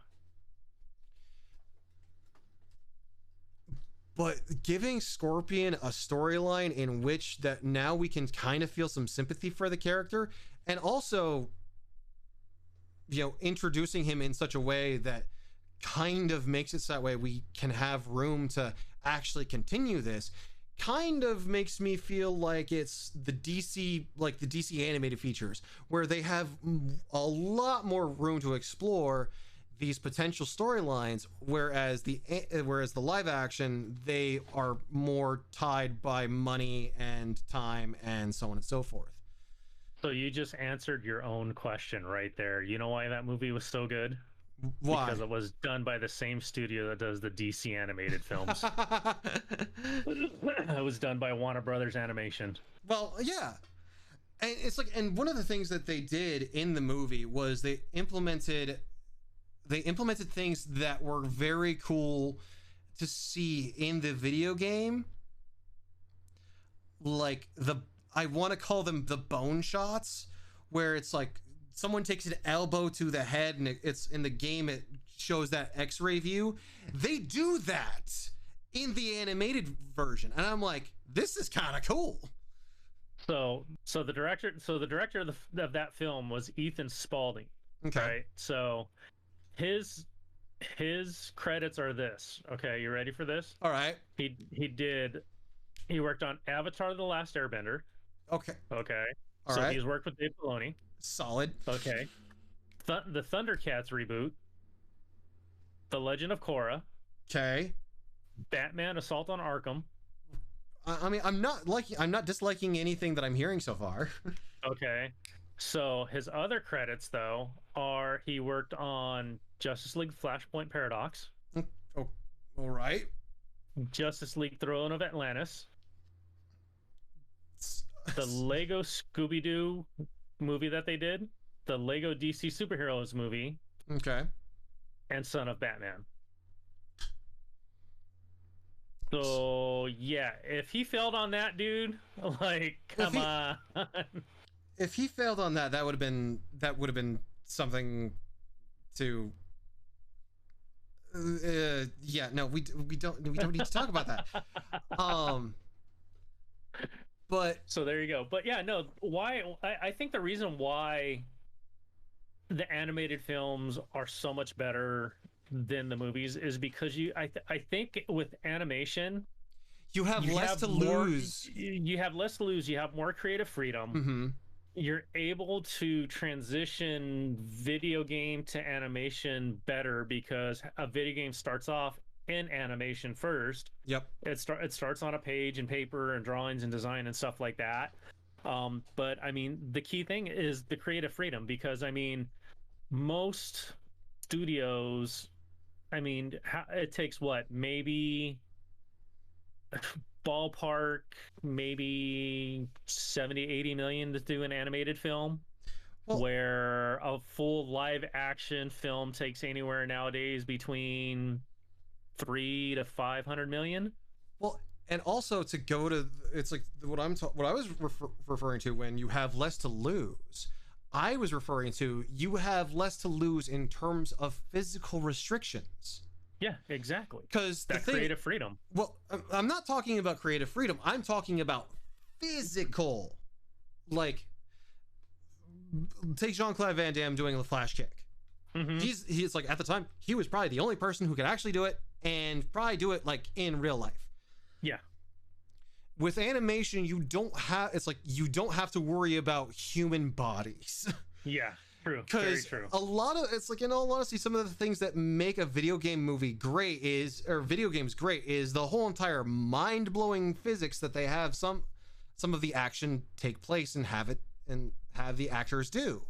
But giving Scorpion a storyline in which that now we can kind of feel some sympathy for the character, and also, introducing him in such a way that kind of makes it so that way we can have room to actually continue this, kind of makes me feel like it's the DC animated features where they have a lot more room to explore these potential storylines, whereas the live action, they are more tied by money and time and so on and so forth. So you just answered your own question right there. You know why that movie was so good? Why? Because it was done by the same studio that does the DC animated films. It was done by Warner Brothers Animation. Well, yeah. And it's like, and one of the things that they did in the movie was they implemented things that were very cool to see in the video game. Like I want to call them the bone shots, where it's like someone takes an elbow to the head and it's in the game, it shows that X-ray view. They do that in the animated version. And I'm like, this is kind of cool. So the director of that film was Ethan Spalding. Okay. Right. So his credits are this. Okay, you ready for this? All right. He worked on Avatar: The Last Airbender. Okay. Okay. All so right. he's worked with Dave Filoni. Solid. Okay. The Thundercats reboot. The Legend of Korra. Okay. Batman: Assault on Arkham. I mean, I'm not disliking anything that I'm hearing so far. Okay. So his other credits though are he worked on Justice League Flashpoint Paradox. Oh, all right. Justice League Throne of Atlantis. The Lego Scooby-Doo movie that they did. The Lego DC Superheroes movie. Okay. And Son of Batman. So yeah, if he failed on that, dude, like, come on. If he failed on that, that would have been something to. Yeah, no, we don't need to talk about that. But So there you go. But yeah, no, why I think the reason why the animated films are so much better than the movies is because I think with animation you have you less have to more lose. you have less to lose, you have more creative freedom. Mm-hmm. You're able to transition video game to animation better because a video game starts off in animation first. Yep. It starts on a page and paper and drawings and design and stuff like that. But I mean, the key thing is the creative freedom because I mean, most studios, I mean, it takes what, maybe ballpark, maybe 70, 80 million to do an animated film, Well, where a full live action film takes anywhere nowadays between 3 to 500 million. well, and also to go to, it's like what what I was referring to when you have less to lose. I was referring to you have less to lose in terms of physical restrictions. Yeah, exactly. Because the That thing, creative freedom. well, I'm not talking about creative freedom. I'm talking about physical. Like, take Jean-Claude Van Damme doing the flash kick. Mm-hmm. He's like, at the time, he was probably the only person who could actually do it and probably do it like in real life. Yeah. With animation, you don't have, it's like you don't have to worry about human bodies. Yeah. True. Very Because true. a lot of, it's like, in all honesty, some of the things that make a video game movie great is, or video games great, is the whole entire mind-blowing physics that they have some of the action take place and have the actors do.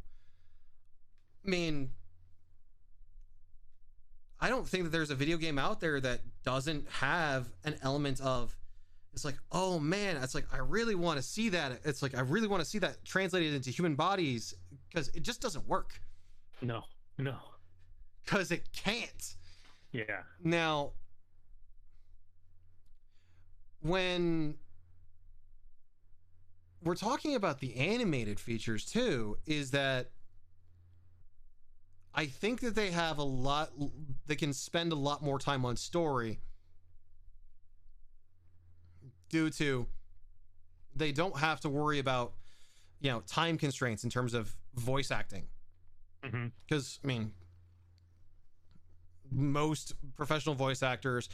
I mean, I don't think that there's a video game out there that doesn't have an element of, it's like, oh man, it's like, I really want to see that. It's like, I really want to see that translated into human bodies, because it just doesn't work. No. Because it can't. Yeah. Now, when we're talking about the animated features too, is that I think that they have a lot, they can spend a lot more time on story due to they don't have to worry about, time constraints in terms of voice acting. Because, I mean, most professional voice actors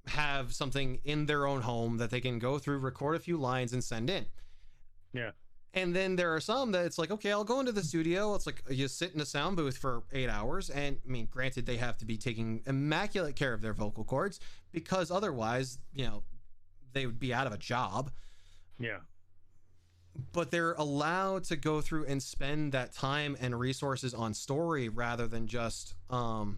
have something in their own home that they can go through, record a few lines, and send in. Yeah. And then there are some that it's like, okay, I'll go into the studio. It's like you sit in a sound booth for 8 hours. And I mean, granted, they have to be taking immaculate care of their vocal cords because otherwise, they would be out of a job. Yeah. But they're allowed to go through and spend that time and resources on story rather than just on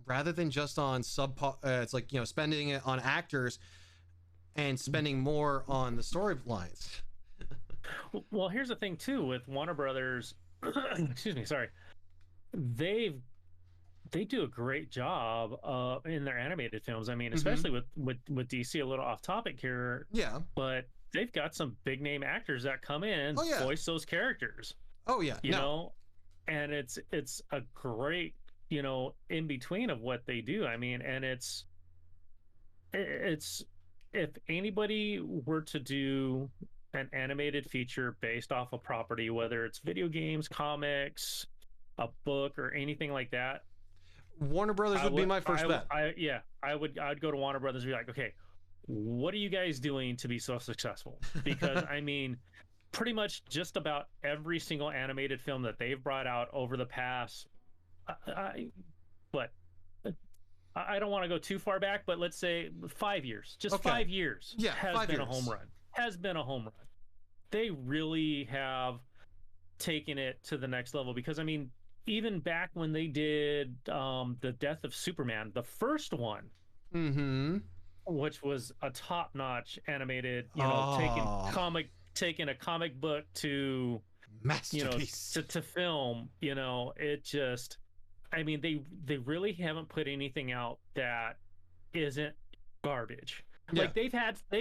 it's like, spending it on actors and spending more on the storylines. Well, here's the thing too with Warner Brothers. Excuse me, sorry. They do a great job in their animated films. I mean, especially with DC. A little off topic here, Yeah. but they've got some big name actors that come in Oh, yeah. voice those characters. Oh yeah. You know, and it's a great in between of what they do. I mean, and it's if anybody were to do an animated feature based off a property, whether it's video games, comics, a book, or anything like that, Warner Brothers would be my first bet. I'd go to Warner Brothers and be like, okay, what are you guys doing to be so successful? Because I mean, pretty much just about every single animated film that they've brought out over the past, I don't want to go too far back, but let's say 5 years, just Okay. 5 years, Yeah, has 5 been a years. home run. Has been a home run. They really have taken it to the next level because I mean, even back when they did the Death of Superman, the first one, which was a top-notch animated, taking a comic book to masterpiece, to film, it just, I mean, they really haven't put anything out that isn't garbage. Yeah. Like they've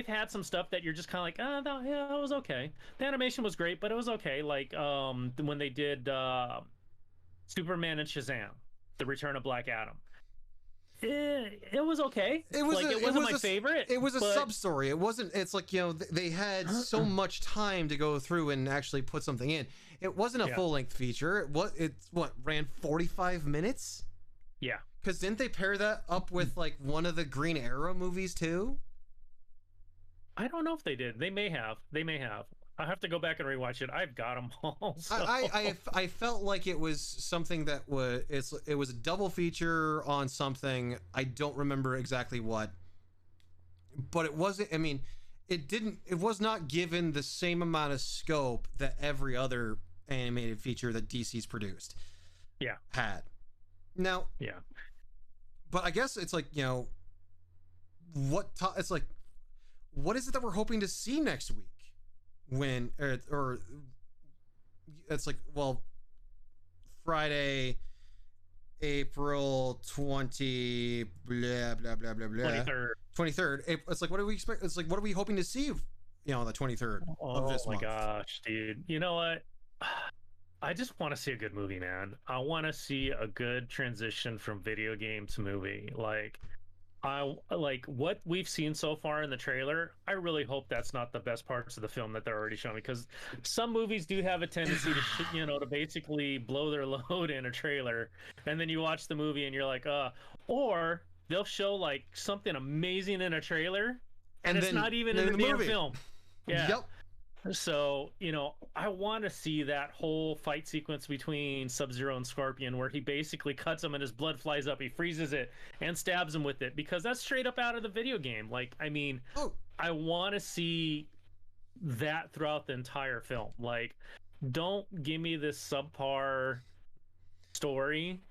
had some stuff that you're just kind of like, that was okay. The animation was great, but it was okay. Like when they did Superman and Shazam, The Return of Black Adam. it was okay. It was like, it wasn't my favorite. It was a but... sub story. It wasn't. It's like, you know, they had so much time to go through and actually put something in. It wasn't a full length feature. It's what ran 45 minutes. Yeah. Because didn't they pair that up with like one of the Green Arrow movies too? I don't know if they did. They may have. I have to go back and rewatch it. I've got them all. So. I felt like it was something that it was a double feature on something. I don't remember exactly what, but it wasn't. I mean, it was not given the same amount of scope that every other animated feature that DC's produced. Yeah. Had. Now. Yeah. But I guess it's like, you know, it's like, what is it that we're hoping to see next week? When or it's like, well, Friday, April 20 blah blah blah blah blah 23rd. It's like, what do we expect? It's like, what are we hoping to see, you know, on the 23rd of this month? Oh my gosh, dude. You know what? I just want to see a good movie, man. I want to see a good transition from video game to movie. Like, I like what we've seen so far in the trailer. I really hope that's not the best parts of the film that they're already showing, because some movies do have a tendency to, you know, to basically blow their load in a trailer, and then you watch the movie and you're like, or they'll show like something amazing in a trailer, and it's not even in the damn film. Yeah. Yep. So, you know, I want to see that whole fight sequence between Sub-Zero and Scorpion, where he basically cuts him and his blood flies up, he freezes it and stabs him with it, because that's straight up out of the video game. Like, I mean, I want to see that throughout the entire film. Like, don't give me this subpar story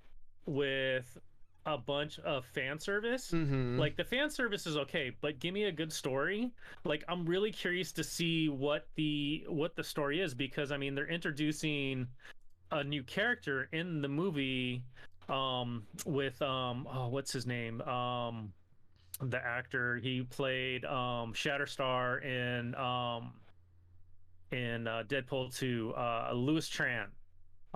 with a bunch of fan service. Like, the fan service is okay, but give me a good story. Like, I'm really curious to see what the story is, because I mean, they're introducing a new character in the movie with what's his name, the actor, he played Shatterstar in Deadpool 2, Louis Tran.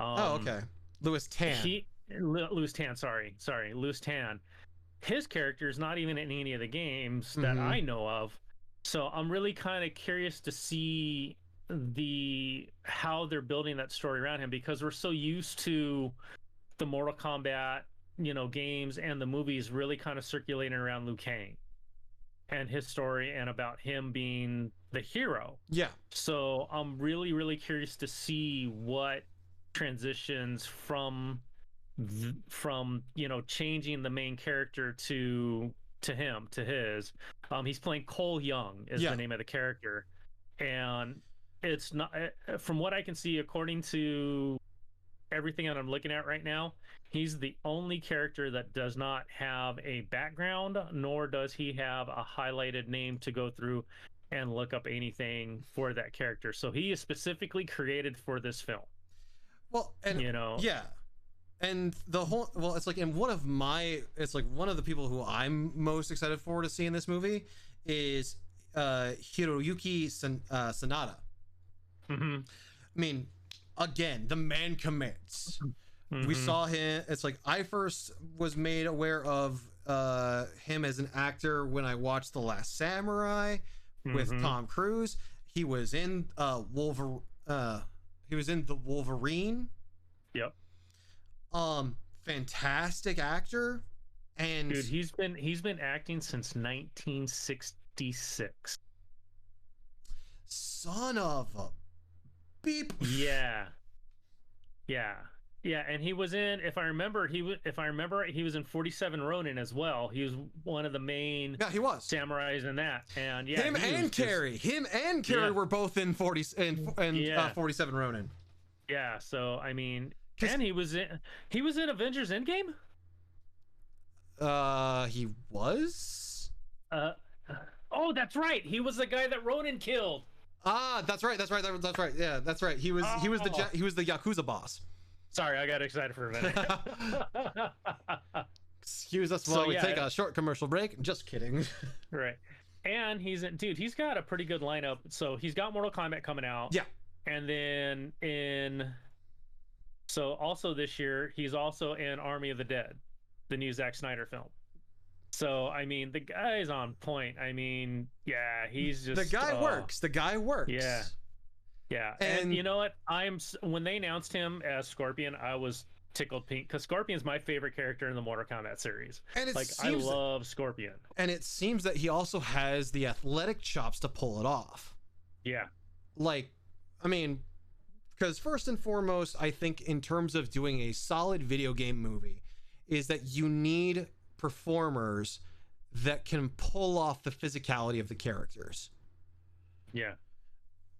Okay. Louis Tan. Louis Tan, sorry, Louis Tan. His character is not even in any of the games that I know of, so I'm really kind of curious to see how they're building that story around him, because we're so used to the Mortal Kombat, you know, games and the movies really kind of circulating around Liu Kang and his story and about him being the hero. Yeah. So I'm really, really curious to see what transitions from you know, changing the main character to his. He's playing Cole Young is the name of the character, and it's not, from what I can see, according to everything that I'm looking at right now, he's the only character that does not have a background, nor does he have a highlighted name to go through and look up anything for that character. So he is specifically created for this film. Well, and you know, and the whole, well, it's like, and one of the people who I'm most excited for to see in this movie is Hiroyuki Sanada. I mean, again, the man commits. We saw him. It's like, I first was made aware of him as an actor when I watched The Last Samurai with Tom Cruise. He was in he was in The Wolverine. Yep. Fantastic actor. And dude, he's been acting since 1966. Son of a beep. Yeah, and he was in, if I remember right, he was in 47 Ronin as well. He was one of the main samurais in that. And him and Carrie were both in 47 Ronin. Yeah, so I mean, and he was in Avengers Endgame. He was. Oh, that's right. He was the guy that Ronin killed. Ah, that's right. Yeah, that's right. He was the Yakuza boss. Sorry, I got excited for a minute. Excuse us while we take a short commercial break. Just kidding. Right. And he's got a pretty good lineup. So he's got Mortal Kombat coming out. Yeah. And then also this year, he's also in Army of the Dead, the new Zack Snyder film. So I mean, the guy's on point. I mean, yeah, he's The just guy works. The guy yeah, works. yeah. And And you know what? When they announced him as Scorpion, I was tickled pink because Scorpion's my favorite character in the Mortal Kombat series. it Like I seems love Scorpion. and it seems that he also has the athletic chops to pull it off. Yeah. Like, I mean, because first and foremost, I think in terms of doing a solid video game movie, is that you need performers that can pull off the physicality of the characters. Yeah.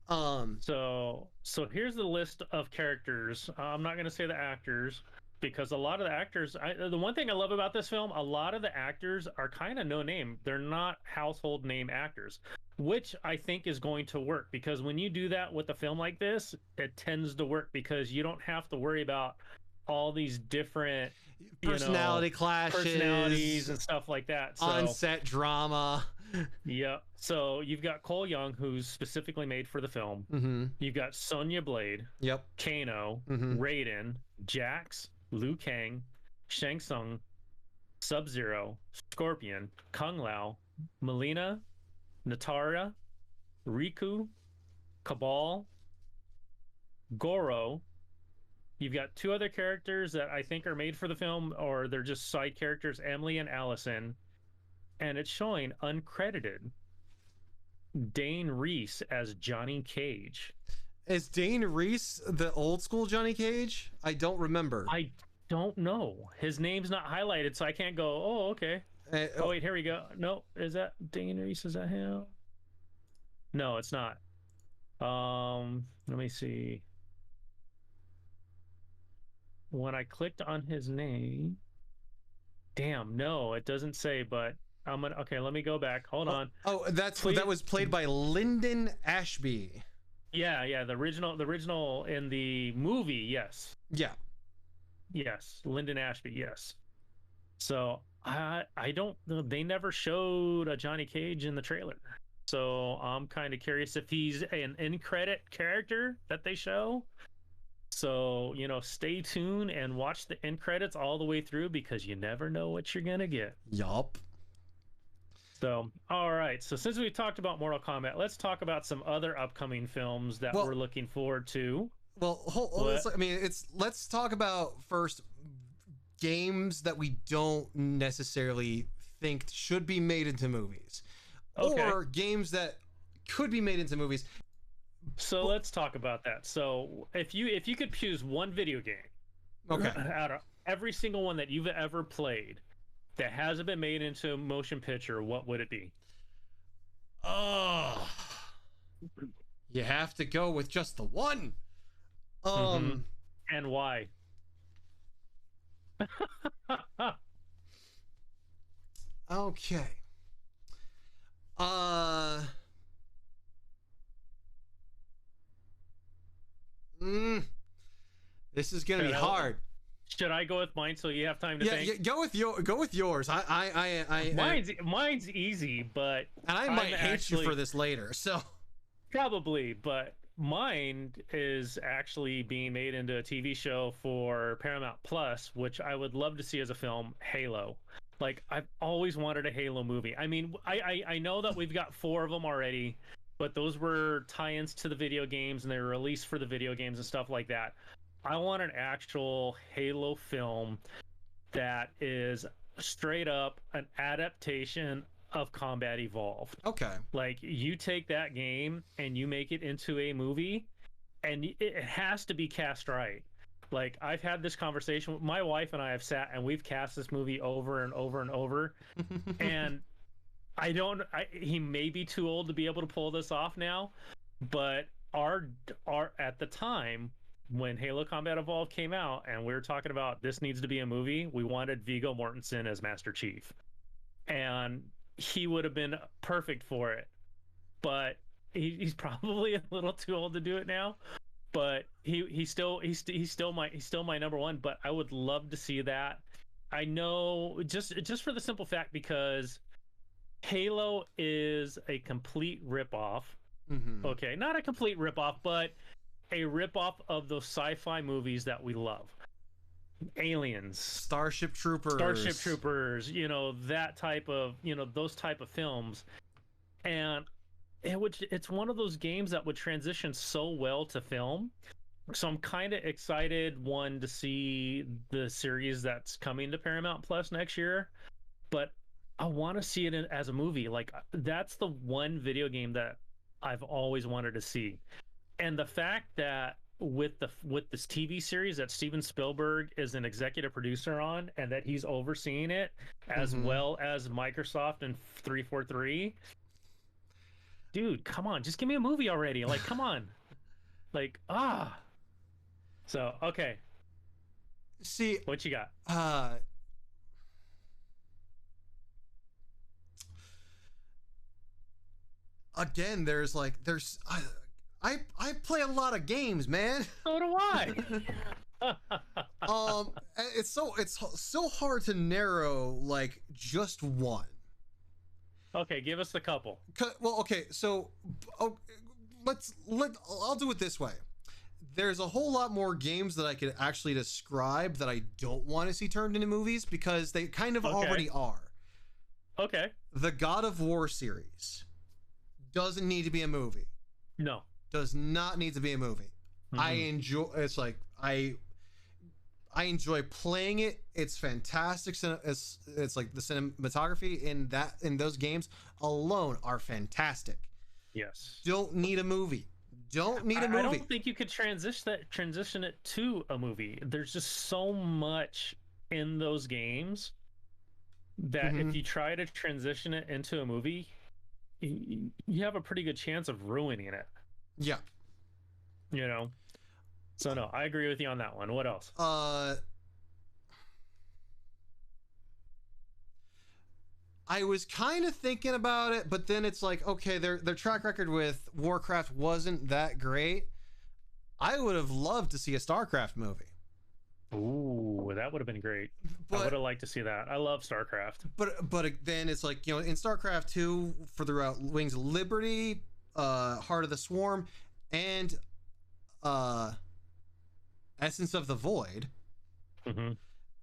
Um, So here's the list of characters. I'm not going to say the actors because a lot of the actors, the one thing I love about this film, a lot of the actors are kind of no name. They're not household name actors, which I think is going to work because when you do that with a film like this, it tends to work because you don't have to worry about all these different personality clashes, personalities and stuff like that. So, on-set drama. yeah. So you've got Cole Young, who's specifically made for the film. Mm-hmm. You've got Sonya Blade, Yep. Kano, Mm-hmm. Raiden, Jax, Liu Kang, Shang Tsung, Sub-Zero, Scorpion, Kung Lao, Melina, Natara, Riku, Cabal, Goro. You've got two other characters that I think are made for the film, or they're just side characters, Emily and Allison. And it's showing uncredited Dane Reese as Johnny Cage. Is Dane Reese the old school Johnny Cage? I don't remember. I don't know. His name's not highlighted, so I can't go, oh, okay. Oh, wait, here we go. No, is that Dane Reese? Is that him? No, it's not. Let me see. When I clicked on his name, damn, no, it doesn't say, but I'm gonna, okay, let me go back. Hold on. Oh, that was played by Lyndon Ashby. Yeah, the original in the movie, yes. Yeah. Yes, Lyndon Ashby, yes. So I don't know. They never showed a Johnny Cage in the trailer. So I'm kind of curious if he's an end credit character that they show. So, stay tuned and watch the end credits all the way through because you never know what you're going to get. Yup. So, all right. So since we talked about Mortal Kombat, let's talk about some other upcoming films that we're looking forward to. Well, let's talk about first games that we don't necessarily think should be made into movies, or games that could be made into movies. So let's talk about that. So if you could choose one video game, out of every single one that you've ever played that hasn't been made into a motion picture, what would it be? Oh, you have to go with just the one. And why? Okay. This is gonna be hard. Should I go with mine so you have time to think? Yeah, go with yours. Mine's easy, but I might hate you for this later. So probably, but mine is actually being made into a TV show for Paramount Plus, which I would love to see as a film, Halo. Like, I've always wanted a Halo movie. I mean, I know that we've got 4 of them already, but those were tie-ins to the video games and they were released for the video games and stuff like that. I want an actual Halo film that is straight up an adaptation of Combat Evolved. Okay. Like, you take that game and you make it into a movie, and it has to be cast right. Like, I've had this conversation with my wife, and I have sat and we've cast this movie over and over and over. And he may be too old to be able to pull this off now, but our at the time when Halo Combat Evolved came out and we were talking about this needs to be a movie, we wanted Viggo Mortensen as Master Chief. And he would have been perfect for it. But he's probably a little too old to do it now. But he's still my number one, but I would love to see that. I know just for the simple fact because Halo is a complete ripoff. Okay, not a complete ripoff, but a ripoff of those sci-fi movies that we love. Aliens, Starship Starship Troopers. Troopers, that type of, those type of films. And it's one of those games that would transition so well to film. So I'm kind of excited, one, to see the series that's coming to Paramount Plus next year, but I want to see it as a movie. Like, that's the one video game that I've always wanted to see. And the fact that with this TV series that Steven Spielberg is an executive producer on, and that he's overseeing it, as Mm-hmm. well as Microsoft and 343, dude, come on, just give me a movie already. Like, come on. Like, So, okay, See, what you got? uh, again, I play a lot of games, man. So do I. It's so hard to narrow like just one. Okay, give us a couple. Well, okay, so oh, I'll do it this way. There's a whole lot more games that I could actually describe that I don't want to see turned into movies because they kind of already are. Okay. The God of War series doesn't need to be a movie. No. Does not need to be a movie. I enjoy. It's like I enjoy playing it. It's fantastic. It's like the cinematography in those games alone are fantastic. Yes. Don't need a movie. Don't need a movie. I don't think you could transition it to a movie. There's just so much in those games that if you try to transition it into a movie, you have a pretty good chance of ruining it. Yeah. So no, I agree with you on that one. What else? I was kind of thinking about it, but then it's like, okay, their track record with Warcraft wasn't that great. I would have loved to see a StarCraft movie. Ooh, that would have been great. I would have liked to see that. I love StarCraft. But then it's like, in StarCraft 2, throughout Wings of Liberty, Heart of the Swarm, and Essence of the Void,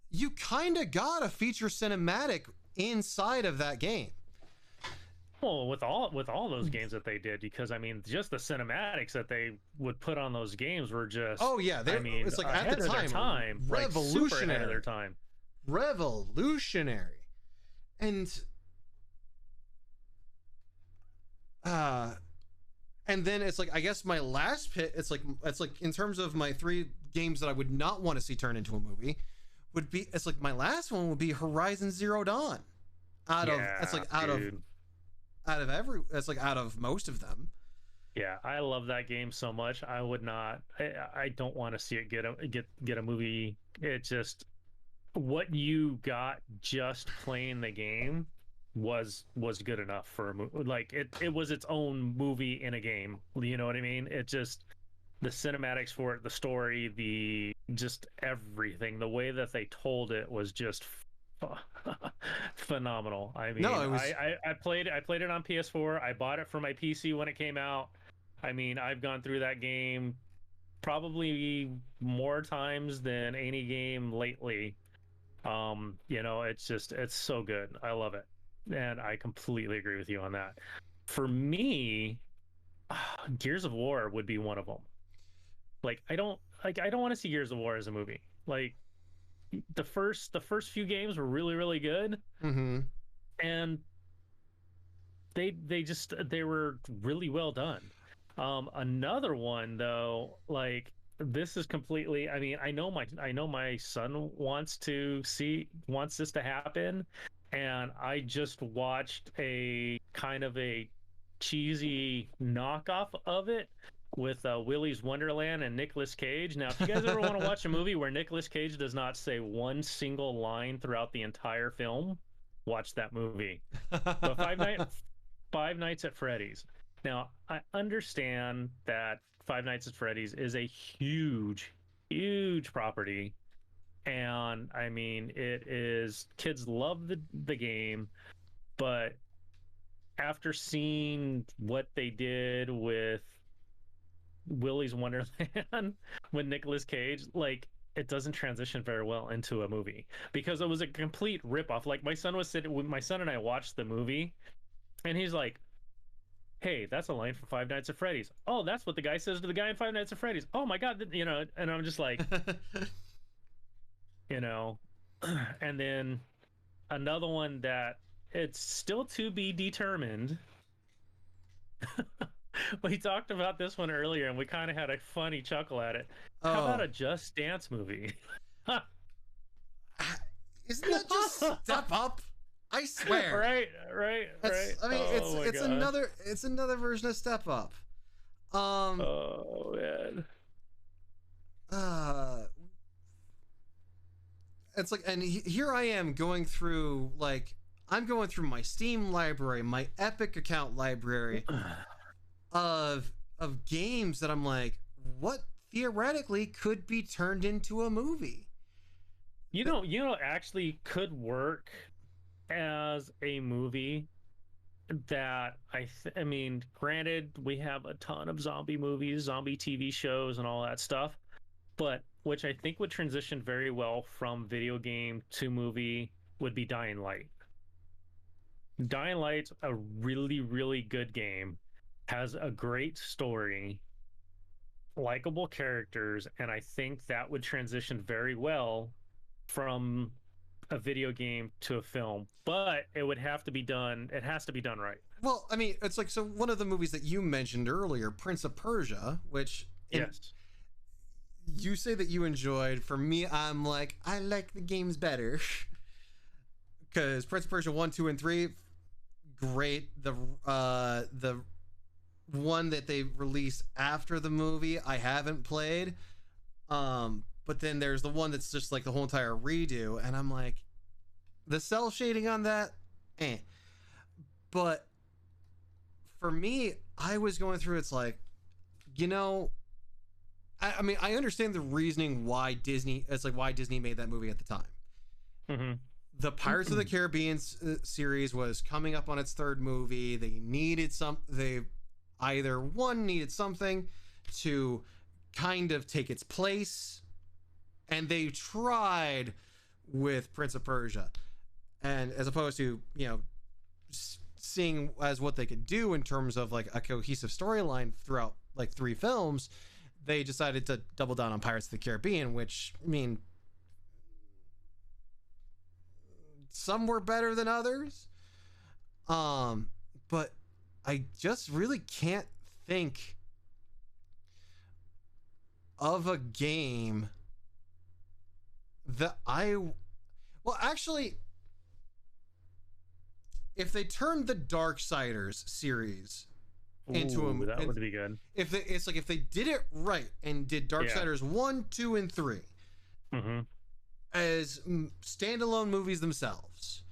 you kind of got a feature cinematic inside of that game. Well, with all those games that they did, because I mean, just the cinematics that they would put on those games were just it's like at the time revolutionary, like super ahead of their time, revolutionary, and then it's like, I guess my last pit, it's like in terms of my 3 games that I would not want to see turn into a movie, would be, it's like my last one would be Horizon Zero Dawn. Out of most of them. Yeah, I love that game so much. I would not. I don't want to see it get a movie. It just, what you got just playing the game was good enough for a movie. Like, it was its own movie in a game. You know what I mean? It just, the cinematics for it, the story, the just everything, the way that they told it was just phenomenal. I mean, no, I played it on PS4. I bought it for my PC when it came out. I mean, I've gone through that game probably more times than any game lately. It's so good. I love it. And I completely agree with you on that. For me, Gears of War would be one of them. Like, I don't want to see Gears of War as a movie. Like, the first few games were really, really good. And they were really well done. Another one though, like, this is completely, I mean, I know my son wants this to happen, and I just watched a kind of a cheesy knockoff of it with Willy's Wonderland and Nicolas Cage. Now, if you guys ever want to watch a movie where Nicolas Cage does not say one single line throughout the entire film, watch that movie. But Five Nights at Freddy's. Now, I understand that Five Nights at Freddy's is a huge, huge property. And I mean, it is, kids love the game, but after seeing what they did with Willy's Wonderland with Nicolas Cage, like, it doesn't transition very well into a movie because it was a complete ripoff. Like my son and I watched the movie, and he's like, "Hey, that's a line from Five Nights at Freddy's. Oh, that's what the guy says to the guy in Five Nights at Freddy's. Oh my God, you know." And I'm just like, you know, and then another one that it's still to be determined. We talked about this one earlier, and we kind of had a funny chuckle at it. How about Oh, a Just Dance movie? isn't that just Step Up? I swear. Right, right, right. I mean, Oh my gosh. it's another version of Step Up. Um, Oh man. uh, it's like, and here I am going through I'm going through my Steam library, my Epic account library of games that I'm like, what theoretically could be turned into a movie? Actually could work as a movie that I mean, granted, we have a ton of zombie movies, zombie TV shows, and all that stuff, but which I think would transition very well from video game to movie would be Dying Light. Dying Light's a really, really good game, has a great story, likable characters, and I think that would transition very well from a video game to a film. But it would have to be done. It has to be done right. Well, I mean, it's like, so one of the movies that you mentioned earlier, Prince of Persia, which Yes. you say that you enjoyed. For me, I'm like, I like the games better. Because Prince of Persia 1, 2, and 3, great. The one that they released after the movie, I haven't played. But then there's the one that's just like the whole entire redo, and I'm like, the cell shading on that, eh. But for me, I was going through, it's like, you know, I mean, I understand the reasoning why Disney, it's like why Disney made that movie at the time. Mm-hmm. The Pirates of the Caribbean series was coming up on its third movie. They either one needed something to kind of take its place, and they tried with Prince of Persia, and as opposed to, you know, seeing as what they could do in terms of like a cohesive storyline throughout like 3 films, they decided to double down on Pirates of the Caribbean, which, I mean, some were better than others. But I just really can't think of a game that well, actually, if they turned the Darksiders series into Ooh, that would be good. it's like if they did it right and did Darksiders 1, 2, and 3 Mm-hmm. as standalone movies themselves,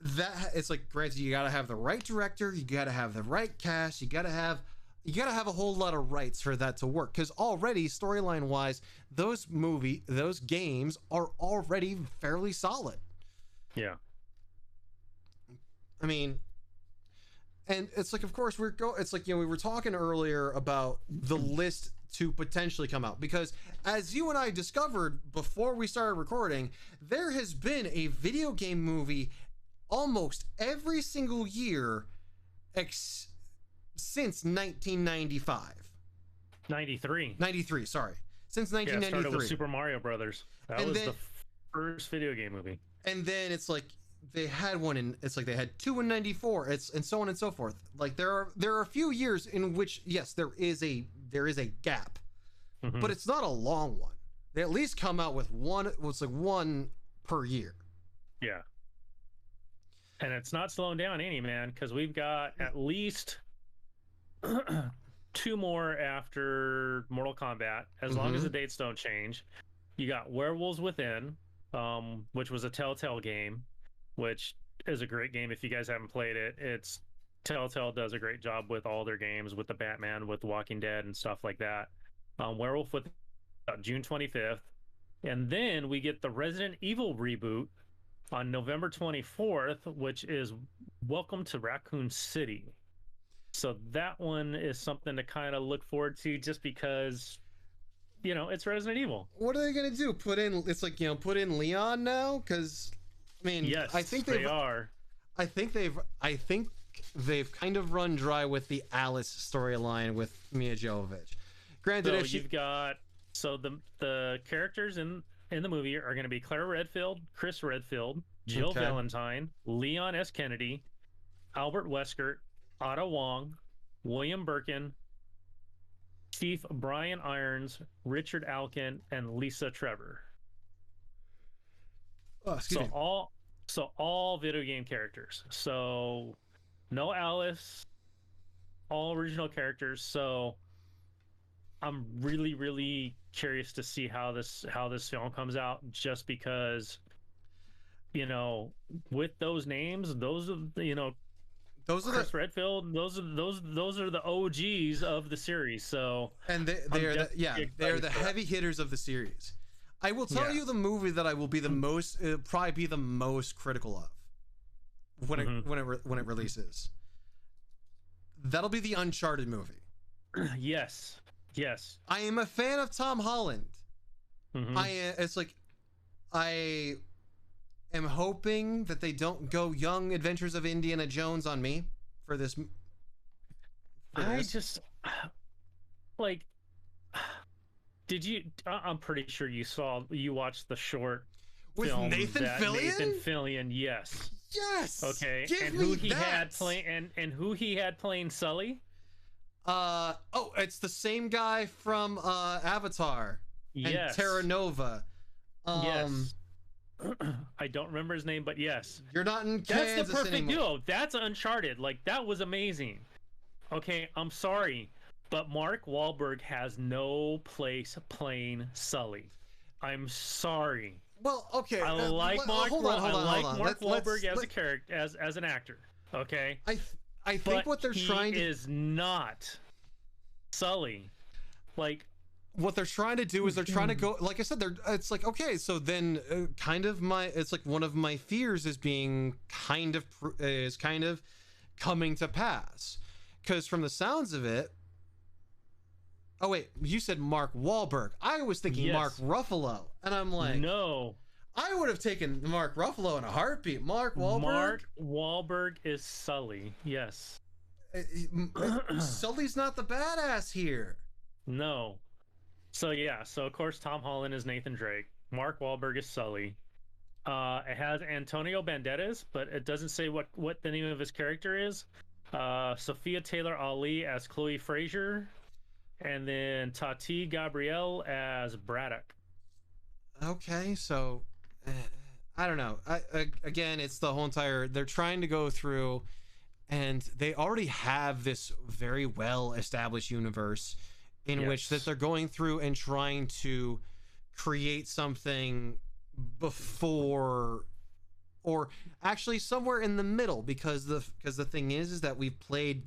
that it's like, granted, you got to have the right director, you got to have the right cast, you got to have a whole lot of rights for that to work, because already storyline wise, those games are already fairly solid. Yeah. I mean, and it's like, of course, it's like, you know, we were talking earlier about the list to potentially come out, because as you and I discovered before we started recording, there has been a video game movie almost every single year since 1995. 93, sorry. Since 1993. Yeah, it started with Super Mario Brothers. That was the first video game movie. And then it's like they had they had 2 in 94, and so on and so forth. Like there are a few years in which, yes, there is a gap, Mm-hmm. but it's not a long one. They at least come out with one per year. Yeah. And it's not slowing down any, man, because we've got at least 2 more after Mortal Kombat, as long as the dates don't change. You got Werewolves Within, which was a Telltale game, which is a great game. If you guys haven't played it, Telltale does a great job with all their games, with the Batman, with The Walking Dead, and stuff like that. Werewolf Within, June 25th. And then we get the Resident Evil reboot on November 24th, which is Welcome to Raccoon City. So that one is something to kind of look forward to, just because it's Resident Evil. What are they gonna do? Put in put in Leon now? Because I mean, Yes, I think they are. I think they've kind of run dry with the Alice storyline with Mia Jovovich. Granted, So if she, you've got the characters in the movie are going to be Claire Redfield, Chris Redfield, Jill Okay. Valentine, Leon S. Kennedy, Albert Wesker, Otto Wong, William Birkin, Chief Brian Irons, Richard Alkin, and Lisa Trevor. oh, excuse So me. all video game characters. So no Alice, all original characters. So I'm really, really curious to see how this film comes out, just because, with those names, those are Those are Chris Redfield, those are the OGs of the series. So and they're the heavy hitters of the series. I will tell you the movie that I will be the most probably be the most critical of when it releases. That'll be the Uncharted movie. Yes. I am a fan of Tom Holland. It's like I am hoping that they don't go Young Adventures of Indiana Jones on me for this. Just like, did you? I'm pretty sure you watched the short with film Nathan Fillion. Nathan Fillion, yes. Yes. Okay. Give and me who he that. had playing and who he had playing Sully? It's the same guy from Avatar and Yes. Terra Nova. Yes. I don't remember his name, but yes. You're not in That's Kansas the perfect anymore. duo. That's Uncharted. Like, that was amazing. Okay, I'm sorry, but Mark Wahlberg has no place playing Sully. I'm sorry. Well, okay. I like Mark Wahlberg as let's- a character, as an actor. Okay, I think but what they're trying to is not Sully. Like, what they're trying to do is they're trying to go, like I said, it's like, okay, so then it's like one of my fears is kind of coming to pass, because from the sounds of it, oh wait, you said Mark Wahlberg, I was thinking Yes. Mark Ruffalo, and I'm like, no. I would have taken Mark Ruffalo in a heartbeat. Mark Wahlberg is Sully. Yes. Sully's not the badass here. No. So of course Tom Holland is Nathan Drake. Mark Wahlberg is Sully. It has Antonio Banderas, but it doesn't say what the name of his character is. Sophia Taylor Ali as Chloe Frazier, and then Tati Gabrielle as Braddock. Okay, so I don't know. Again, it's the whole entire. They're trying to go through, and they already have this very well established universe in which that they're going through and trying to create something before, or actually somewhere in the middle, because the thing is that we've played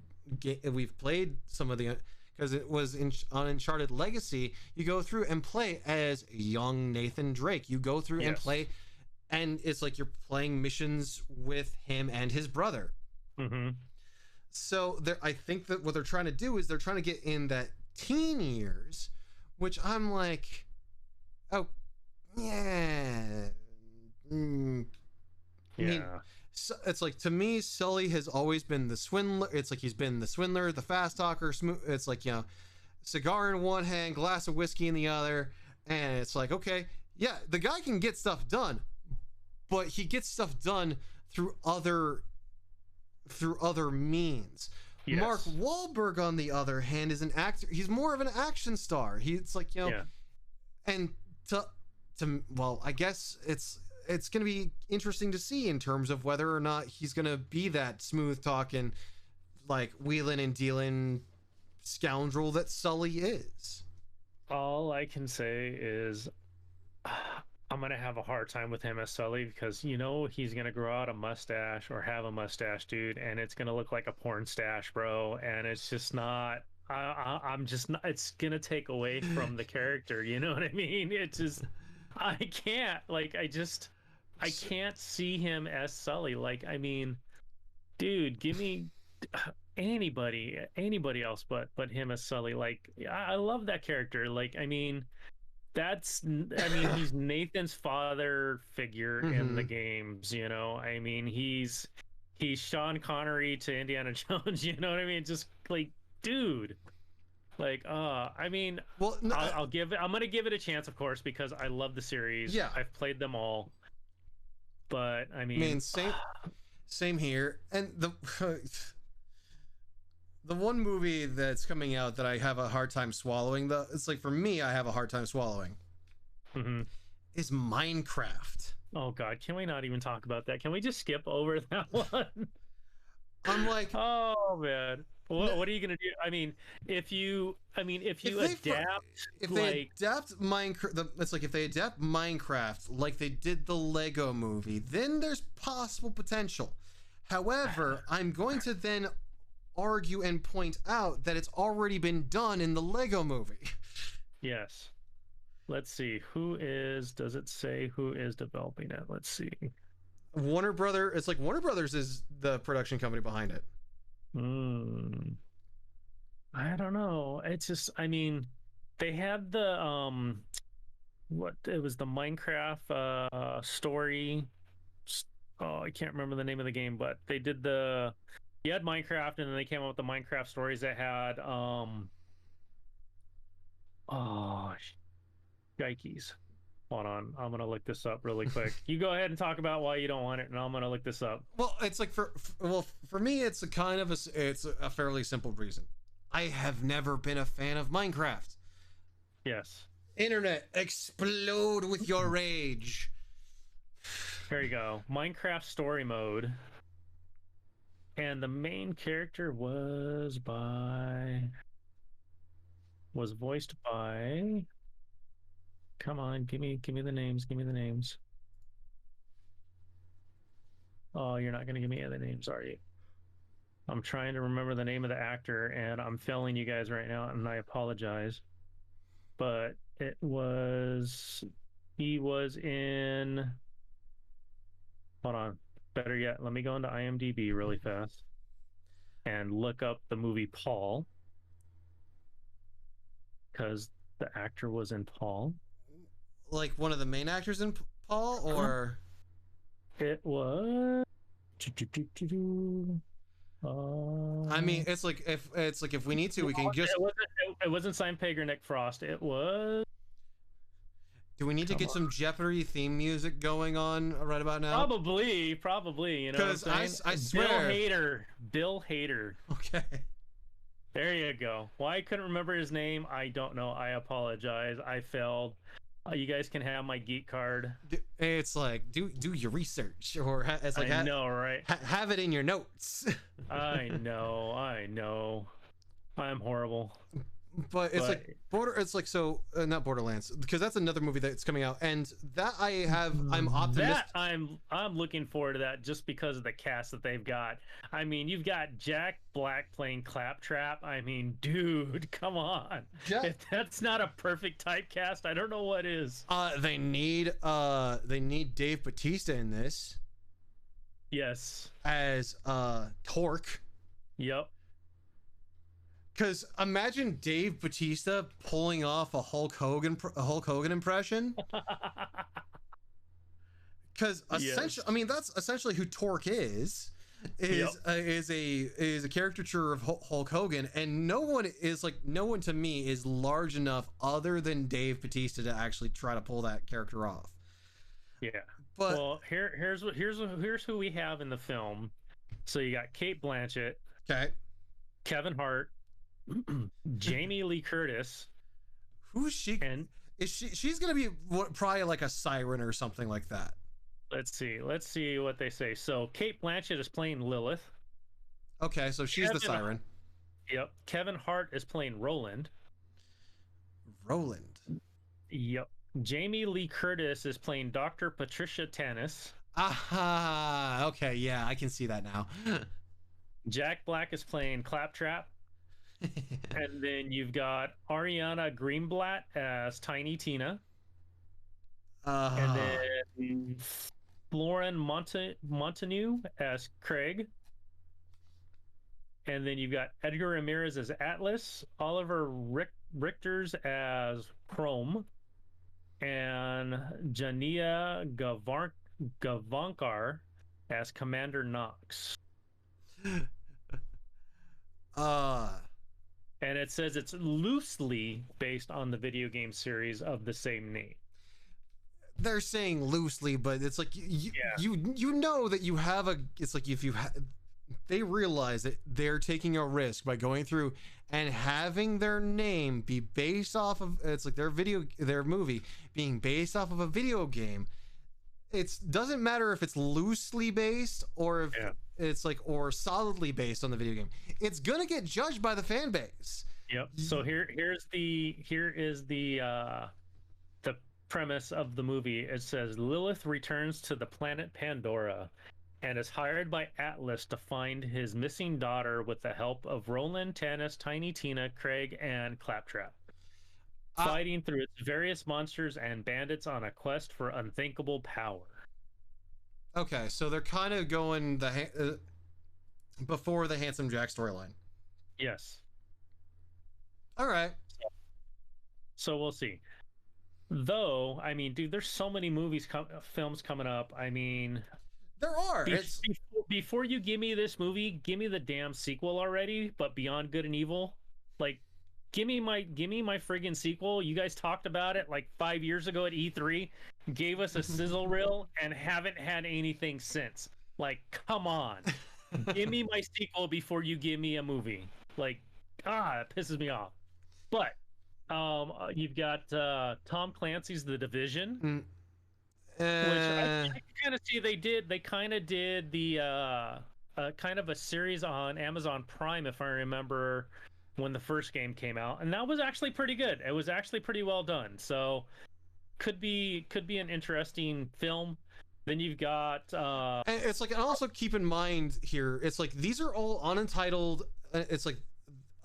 some of the. Because it was on Uncharted Legacy, you go through and play as young Nathan Drake. You go through and play, and it's like you're playing missions with him and his brother. So I think that what they're trying to do is they're trying to get in that teen years, which I'm like, oh, yeah. So it's like, to me, Sully has always been the swindler. It's like he's been the swindler, the fast talker. It's like, cigar in one hand, glass of whiskey in the other, and it's like, okay, yeah, the guy can get stuff done, but he gets stuff done through other means. Yes. Mark Wahlberg, on the other hand, is an actor. He's more of an action star. He's like, and well, I guess it's going to be interesting to see in terms of whether or not he's going to be that smooth talking, like wheeling and dealing scoundrel that Sully is. All I can say is I'm going to have a hard time with him as Sully, because he's going to grow out a mustache or have a mustache, dude, and it's going to look like a porn stash, bro, and it's just not I'm just not, it's going to take away from the character, you know what I mean? It's just, I can't, like, I can't see him as Sully. Like, I mean, dude, give me anybody else but him as Sully. Like I love that character. Like I mean, I mean, he's Nathan's father figure in the Mm-hmm. games, you know. I mean, he's Sean Connery to Indiana Jones, you know what I mean? Just like, dude. Like, I mean, Well, no, I'm gonna give it a chance, of course, because I love the series. yeah. I've played them all, but I I mean, mean, same here. And the one movie that's coming out that I have a hard time swallowing, it's like for me, I have a hard time swallowing, mhm. is Minecraft. Oh God, can we not even talk about that? Can we just skip over that one? I'm like, Oh man. n- What are you gonna do? I mean if if you they adapt if they like adapt Minecraft, it's like if they adapt Minecraft like they did the Lego movie, then there's possible potential. However, I'm going to then argue and point out that it's already been done in the Lego movie. yes. Let's see. Does it say who is developing it? Let's see. It's like Warner Brothers is the production company behind it. Hmm. I don't know. It's just I mean they had the what it was the Minecraft story. Oh, I can't remember the name of the game, but they did the you had Minecraft and then they came up with the Minecraft stories that had oh yikes. Hold on, I'm gonna look this up really quick. You go ahead and talk about why you don't want it, and I'm gonna look this up. Well, it's like for me, it's a kind of it's a fairly simple reason. I have never been a fan of Minecraft. Yes, Internet, explode with your rage. here you go. Minecraft story mode, and the main character was voiced by. Come on, give me the names. Give me the names. Oh, you're not gonna give me the names, are you? I'm trying to remember the name of the actor, and I'm failing you guys right now, and I apologize. But he was in. Hold on. Better yet, let me go into IMDb really fast and look up the movie Paul, because the actor was in Paul. Like one of the main actors in Paul, or It was. I mean, it's like if we need to, we can just. It wasn't Simon Pegg or Nick Frost. It was. Do we need to get some Jeopardy theme music going on right about now? Probably. You know, because I swear, Bill Hader. Okay. There you go. Why I couldn't remember his name, I don't know. I apologize. I failed. You guys can have my geek card. It's like do your research, or it's like I know, right? Have it in your notes. I know. I'm horrible. But it's like It's like so not Borderlands, because that's another movie that's coming out, and that I'm optimistic. I'm looking forward to that just because of the cast that they've got. I mean, you've got Jack Black playing Claptrap. I mean, dude, come on. If that's not a perfect typecast, I don't know what is. They need Dave Bautista in this. Yes. As Torque. Yep. Because imagine Dave Bautista pulling off a Hulk Hogan impression. Because essentially, I mean, that's essentially who Torque is a caricature of Hulk Hogan, and no one to me is large enough other than Dave Bautista to actually try to pull that character off. Yeah. But well, here's who we have in the film. So you got Kate Blanchett. Okay. Kevin Hart. Jamie Lee Curtis. Who's she? And she's gonna be probably like a siren or something like that. Let's see what they say. So Kate Blanchett is playing Lilith. Okay, so she's the siren. Yep. Kevin Hart is playing Roland. Yep. Jamie Lee Curtis is playing Dr. Patricia Tannis. Aha. Okay, yeah, I can see that now. Jack Black is playing Claptrap. And then you've got Ariana Greenblatt as Tiny Tina. And then Lauren Montague as Craig. And then you've got Edgar Ramirez as Atlas, Oliver Richter's as Chrome, and Jania Gavankar as Commander Knox. And it says it's loosely based on the video game series of the same name. They're saying loosely, but it's like you know that you have a. It's like if you they realize that they're taking a risk by going through and having their name be based off of. It's like their movie being based off of a video game. It doesn't matter if it's loosely based or if it's like or solidly based on the video game. It's gonna get judged by the fan base. Yep. So here is the premise of the movie. It says Lilith returns to the planet Pandora and is hired by Atlas to find his missing daughter with the help of Roland, Tanis, Tiny Tina, Craig, and Claptrap. Fighting through its various monsters and bandits on a quest for unthinkable power. Okay, so they're kind of going before the Handsome Jack storyline. Yes. All right. So we'll see. Though, I mean, dude, there's so many films coming up. I mean, there are. Before you give me this movie, give me the damn sequel already. But Beyond Good and Evil, like, give me my friggin' sequel. You guys talked about it like 5 years ago at E3, gave us a sizzle reel, and haven't had anything since. Like, come on, give me my sequel before you give me a movie. Like, it pisses me off. But you've got Tom Clancy's The Division, which I kind of see they kind of did the kind of a series on Amazon Prime, if I remember, when the first game came out, and that was actually pretty good. It was actually pretty well done. So could be an interesting film. Then you've got and it's like, and also keep in mind here, it's like these are all unentitled. It's like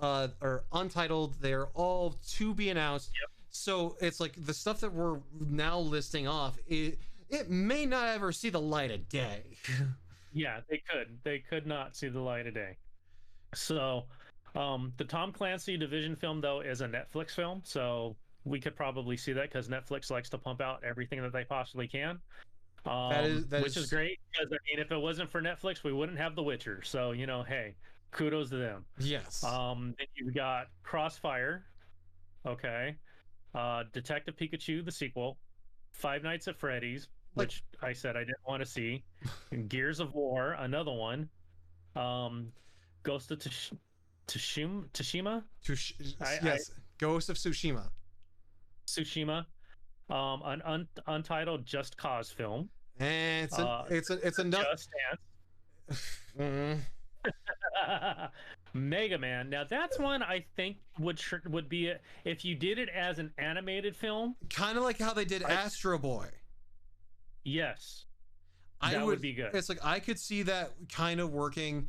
or untitled. They're all to be announced. Yep. So it's like the stuff that we're now listing off, it may not ever see the light of day. Yeah, they could not see the light of day. So the Tom Clancy Division film, though, is a Netflix film, so we could probably see that because Netflix likes to pump out everything that they possibly can. Which is great, because I mean, if it wasn't for Netflix, we wouldn't have The Witcher. So, you know, hey, kudos to them. Yes. Then you've got Crossfire, okay, Detective Pikachu, the sequel, Five Nights at Freddy's, which I said I didn't want to see, and Gears of War, another one, Ghost of Tsushima. Yes, Ghost of Tsushima. An untitled Just Cause film. And it's enough. Just Dance. Mega Man. Now that's one I think would be if you did it as an animated film, kind of like how they did Astro Boy. Yes, that would be good. It's like I could see that kind of working.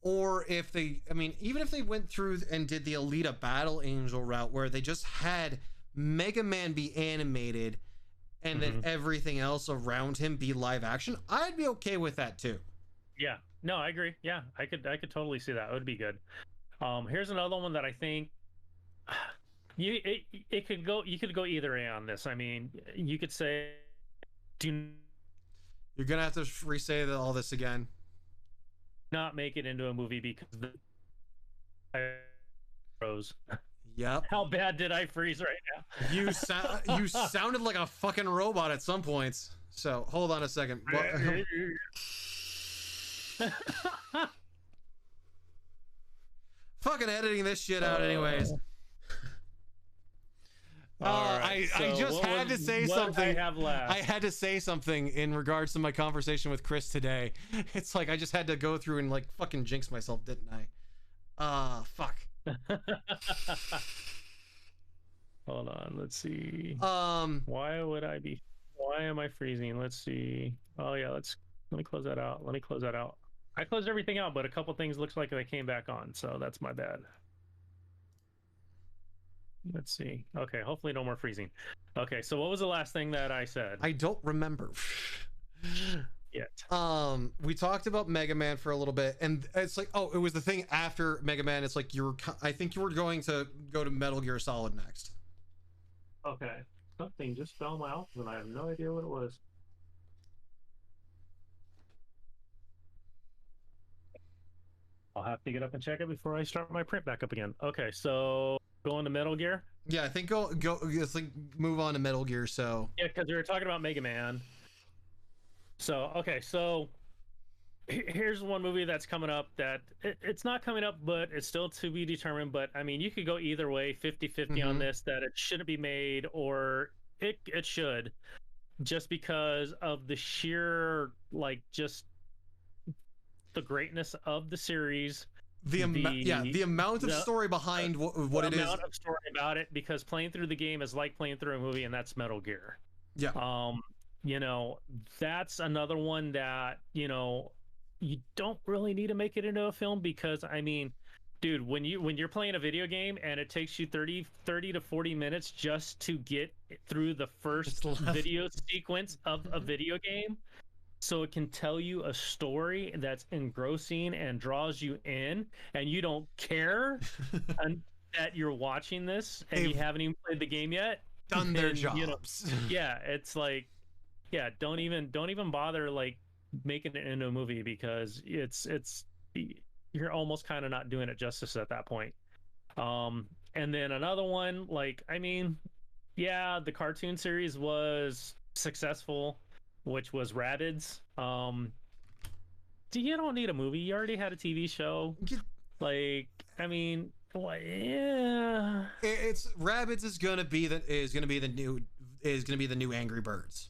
Or if they, I mean, even if they went through and did the Alita Battle Angel route where they just had Mega Man be animated and then everything else around him be live action, I'd be okay with that too. Yeah, no, I agree. Yeah, I could totally see that. It would be good. Here's another one that I think you could go either way on this. I mean, you could say you're gonna have to re-say all this again. Not make it into a movie because the froze. Yep. How bad did I freeze right now? You sounded like a fucking robot at some points. So hold on a second. Fucking editing this shit out anyways. Right, I just had to say something. I had to say something in regards to my conversation with Chris today. It's like I just had to go through and like fucking jinx myself, didn't I? Fuck. Hold on, let's see. Why am I freezing? Let's see. Oh yeah, let me close that out. I closed everything out, but a couple things looks like they came back on, so that's my bad. Let's see. Okay, hopefully no more freezing. Okay, so what was the last thing that I said? I don't remember. Yet. We talked about Mega Man for a little bit, and it's like, oh, it was the thing after Mega Man. It's like I think you were going to go to Metal Gear Solid next. Okay. Something just fell out, and I have no idea what it was. I'll have to get up and check it before I start my print back up again. Okay, so going to Metal Gear. Yeah, I think go. Let's like move on to Metal Gear. So yeah, because we were talking about Mega Man. So okay, so here's one movie that's coming up that it's not coming up, but it's still to be determined. But I mean, you could go either way, 50-50 on this, that it shouldn't be made, or it should, just because of the sheer, like, just the greatness of the series. The amount of story behind what it is. The amount of story about it, because playing through the game is like playing through a movie, and that's Metal Gear. Yeah. You know, that's another one that, you know, you don't really need to make it into a film, because I mean, dude, when you're playing a video game and it takes you 30 to 40 minutes just to get through the first video sequence of a video game, so it can tell you a story that's engrossing and draws you in, and you don't care that you're watching this and you haven't even played the game yet. Done their jobs. You know, yeah, it's like, yeah, don't even bother like making it into a movie, because it's you're almost kind of not doing it justice at that point. And then another one, like, I mean, yeah, the cartoon series was successful, which was Rabbids. You don't need a movie. You already had a TV show. Like, I mean, yeah. It's Rabbids is gonna be the new Angry Birds.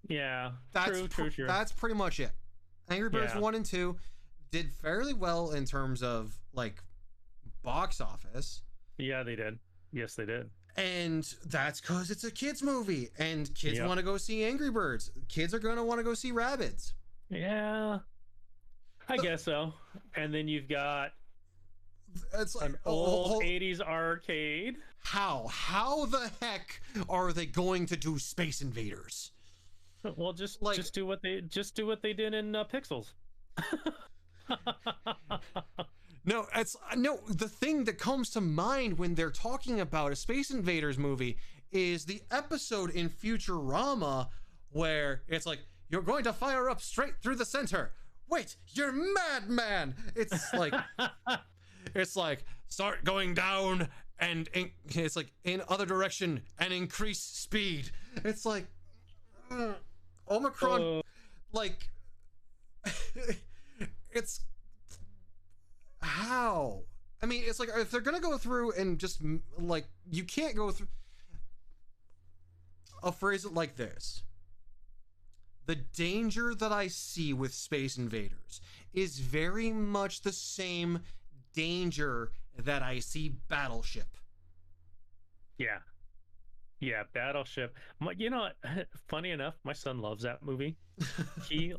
Yeah, that's true. That's pretty much it. Angry Birds 1 and 2 did fairly well in terms of like box office. Yeah, they did. Yes, they did. And that's because it's a kids movie, and kids want to go see Angry Birds. Kids are gonna want to go see Rabbids. Yeah, I guess so. And then you've got it's like an old 80s arcade. How the heck are they going to do Space Invaders? Well, just do what they did in Pixels. No, the thing that comes to mind when they're talking about a Space Invaders movie is the episode in Futurama where it's like, you're going to fire up straight through the center. Wait, you're mad, man. It's like start going down and it's like in other direction and increase speed. It's like Omicron, like it's how. I mean, it's like if they're gonna go through and just like, you can't go through. I'll phrase it like this: the danger that I see with Space Invaders is very much the same danger that I see Battleship. Yeah, Battleship. You know what? Funny enough, my son loves that movie.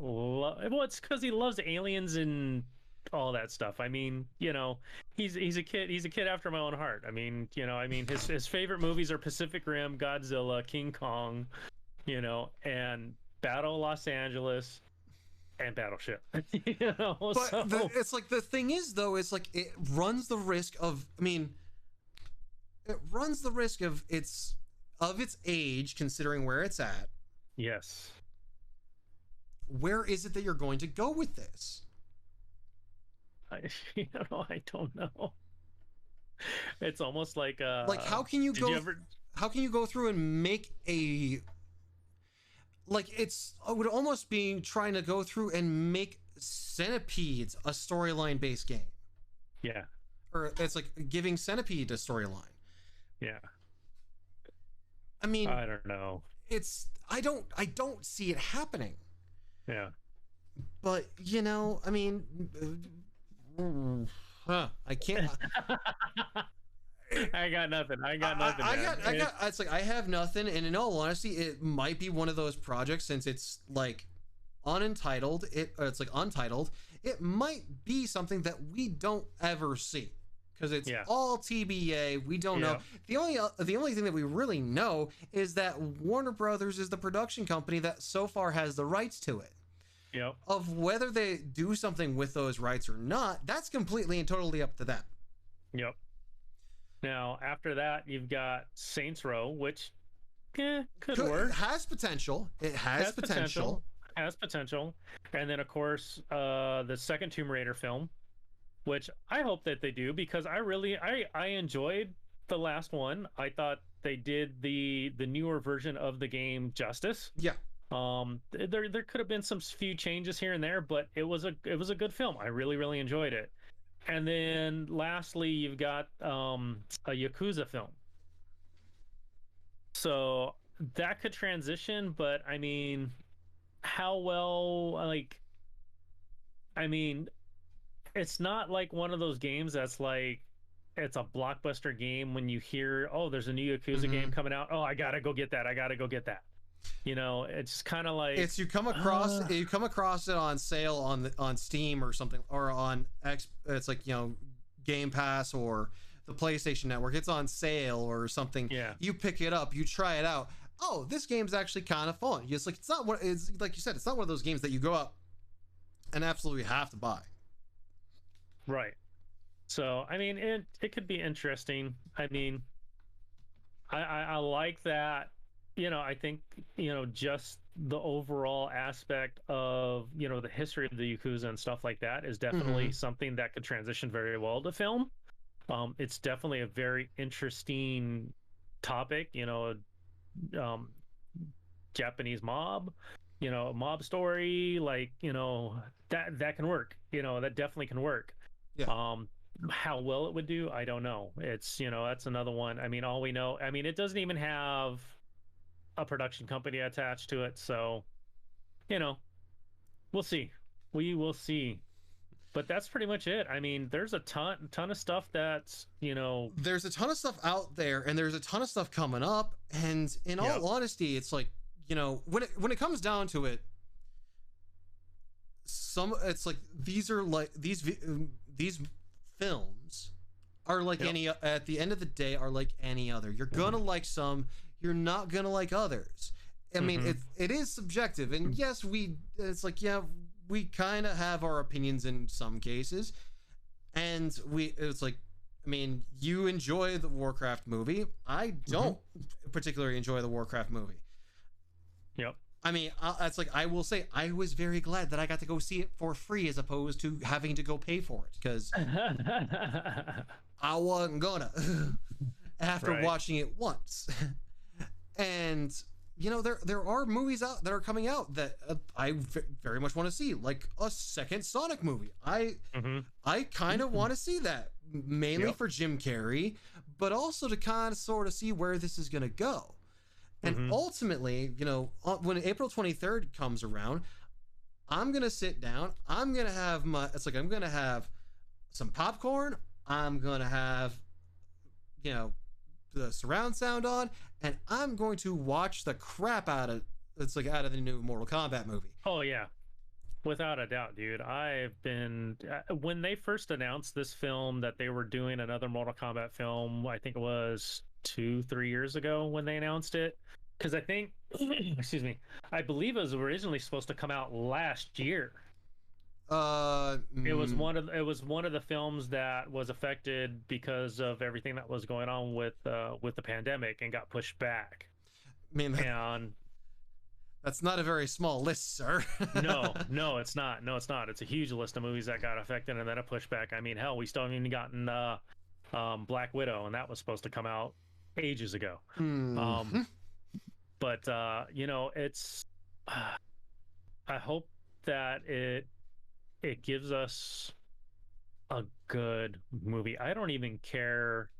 Well, it's because he loves aliens and all that stuff. I mean, you know, he's a kid. He's a kid after my own heart. I mean, you know, his favorite movies are Pacific Rim, Godzilla, King Kong, you know, and Battle Los Angeles, and Battleship. You know, but it's like, the thing is though, it's like it runs the risk of. I mean, it runs the risk of its age, considering where it's at. Yes. Where is it that you're going to go with this? I don't know. It's almost like how can you go through and make a, like, it would almost be trying to go through and make Centipedes a storyline based game. Yeah. Or it's like giving Centipede a storyline. Yeah. I mean, I don't know. I don't see it happening. Yeah. But, you know, I mean, I can't. I got nothing. It's like, I have nothing. And in all honesty, it might be one of those projects, since it's like untitled, it's like untitled. It might be something that we don't ever see, because it's all TBA. We don't know. The only thing that we really know is that Warner Brothers is the production company that so far has the rights to it. Yep. Of whether they do something with those rights or not, that's completely and totally up to them. Yep. Now, after that, you've got Saints Row, which could It work. has potential. It has potential. Has potential. And then, of course, the second Tomb Raider film, which I hope that they do, because I enjoyed the last one. I thought they did the newer version of the game justice. Yeah. There could have been some few changes here and there, but it was a good film. I really enjoyed it. And then lastly, you've got a Yakuza film. So that could transition, but I mean, how well, like, I mean, it's not like one of those games that's like it's a blockbuster game when you hear, oh, there's a new Yakuza game coming out. Oh, I gotta go get that. I gotta go get that. You know, it's kind of like it's you come across it on sale on Steam or something, or on it's like, you know, Game Pass or the PlayStation Network. It's on sale or something. Yeah. You pick it up, you try it out. Oh, this game's actually kind of fun. It's like, it's not what it's like you said. It's not one of those games that you go out and absolutely have to buy. Right. So I mean, it could be interesting. I mean, I like that. You know, I think, you know, just the overall aspect of, you know, the history of the Yakuza and stuff like that is definitely something that could transition very well to film. It's definitely a very interesting topic, you know, Japanese mob, you know, mob story, like, you know, that can work, you know, that definitely can work. Yeah. How well it would do, I don't know. It's, you know, that's another one. I mean, all we know, I mean, it doesn't even have a production company attached to it, so, you know, we'll see. We will see. But that's pretty much it. I mean, there's a ton of stuff that's, you know, there's a ton of stuff out there, and there's a ton of stuff coming up. And in all honesty, it's like, you know, when it comes down to it, it's like these are like these films are like any, at the end of the day, are like any other. You're gonna like some, you're not gonna like others. I mean, it is subjective, and yes, it's like, yeah, we kind of have our opinions in some cases, and it's like, I mean, you enjoy the Warcraft movie. I don't particularly enjoy the Warcraft movie. Yep. I mean, it's like, I will say, I was very glad that I got to go see it for free as opposed to having to go pay for it, because I wasn't gonna after watching it once. And you know, there are movies out that are coming out that I very much want to see, like a second Sonic movie. I kind of want to see that, mainly for Jim Carrey, but also to kind of sort of see where this is going to go. And ultimately, you know, when April 23rd comes around, I'm going to sit down, I'm going to have I'm going to have some popcorn, I'm going to have, you know, the surround sound on, and I'm going to watch the crap out of the new Mortal Kombat movie. Oh yeah, without a doubt, dude. I've been when they first announced this film that they were doing another Mortal Kombat film, I think it was 2-3 years ago when they announced it, because I think excuse me, I believe it was originally supposed to come out last year. It was one of the films that was affected because of everything that was going on with the pandemic and got pushed back. I mean, that's not a very small list, sir. No, it's not. No, it's not. It's a huge list of movies that got affected and then a pushback. I mean, hell, we still haven't even gotten Black Widow, and that was supposed to come out ages ago. But you know, it's I hope that it gives us a good movie. I don't even care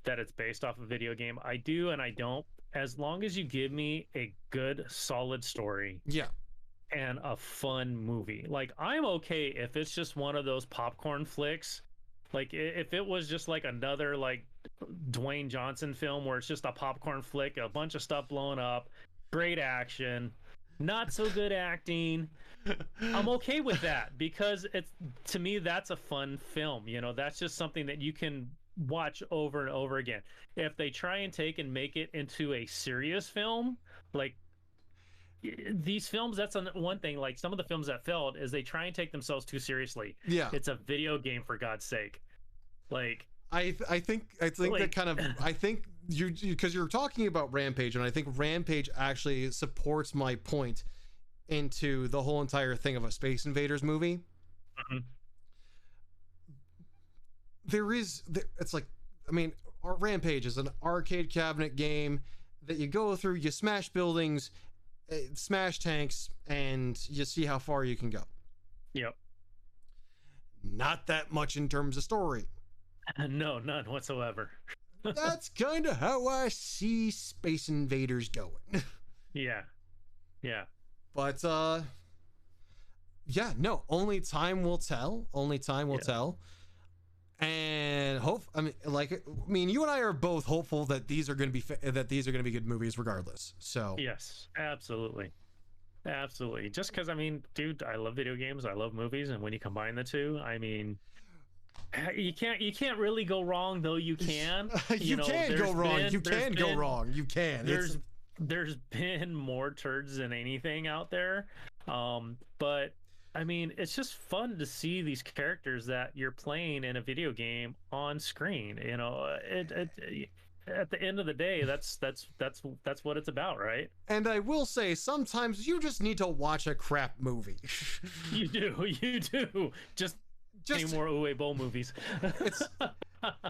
that it's based off a video game. I do and I don't. As long as you give me a good, solid story. Yeah. And a fun movie. Like, I'm okay if it's just one of those popcorn flicks. Like, if it was just like another, like, Dwayne Johnson film where it's just a popcorn flick, a bunch of stuff blowing up, great action, not so good acting, I'm okay with that, because it's, to me, that's a fun film. You know, that's just something that you can watch over and over again. If they try and take and make it into a serious film, like these films, that's one thing. Like some of the films that failed is they try and take themselves too seriously. Yeah, it's a video game, for God's sake. Like I think like, that kind of, I think because you're talking about Rampage, and I think Rampage actually supports my point into the whole entire thing of a Space Invaders movie. Mm-hmm. It's like, I mean, our Rampage is an arcade cabinet game that you go through, you smash buildings, smash tanks, and you see how far you can go. Yep. Not that much in terms of story. No, none whatsoever. That's kind of how I see Space Invaders going. Yeah. But yeah, no, only time will tell. Only time will tell. And you and I are both hopeful that these are going to be good movies regardless. So yes, absolutely. Just because, I mean, dude, I love video games, I love movies, and when you combine the two, I mean, you can't really go wrong, though. You can. You can go wrong. You can go wrong. You can. There's been more turds than anything out there, but I mean, it's just fun to see these characters that you're playing in a video game on screen. You know, at the end of the day, that's what it's about, right? And I will say, sometimes you just need to watch a crap movie. You do. Just any more Uwe Boll movies.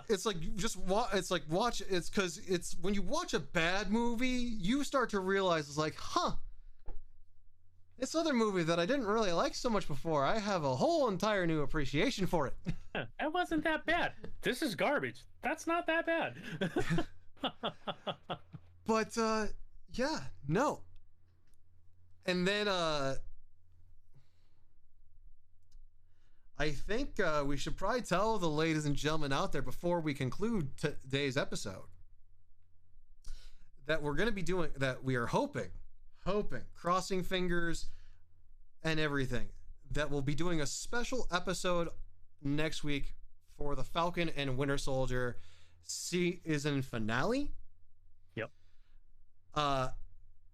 It's like watch. It's because it's when you watch a bad movie, you start to realize it's like, this other movie that I didn't really like so much before, I have a whole entire new appreciation for it. That wasn't that bad. This is garbage. That's not that bad. But yeah, no. And then I think we should probably tell the ladies and gentlemen out there before we conclude today's episode that we're going to be doing, that we are hoping, crossing fingers and everything, that we'll be doing a special episode next week for the Falcon and Winter Soldier season finale. Yep.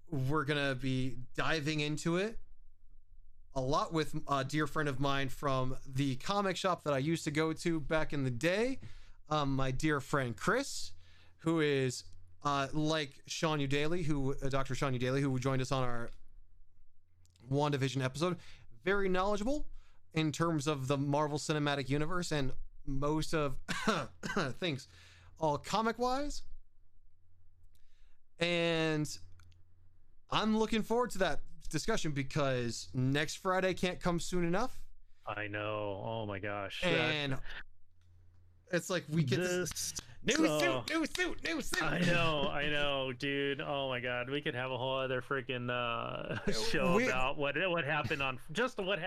We're going to be diving into it a lot with a dear friend of mine from the comic shop that I used to go to back in the day, my dear friend Chris, who is like Sean Udaly, Dr. Sean Udaly, who joined us on our WandaVision episode, very knowledgeable in terms of the Marvel Cinematic Universe and most of things, all comic-wise. And I'm looking forward to that discussion because next Friday can't come soon enough. I know. Oh my gosh. And it's like we get this new suit. I know, dude. Oh my god, we could have a whole other freaking show about what happened on just what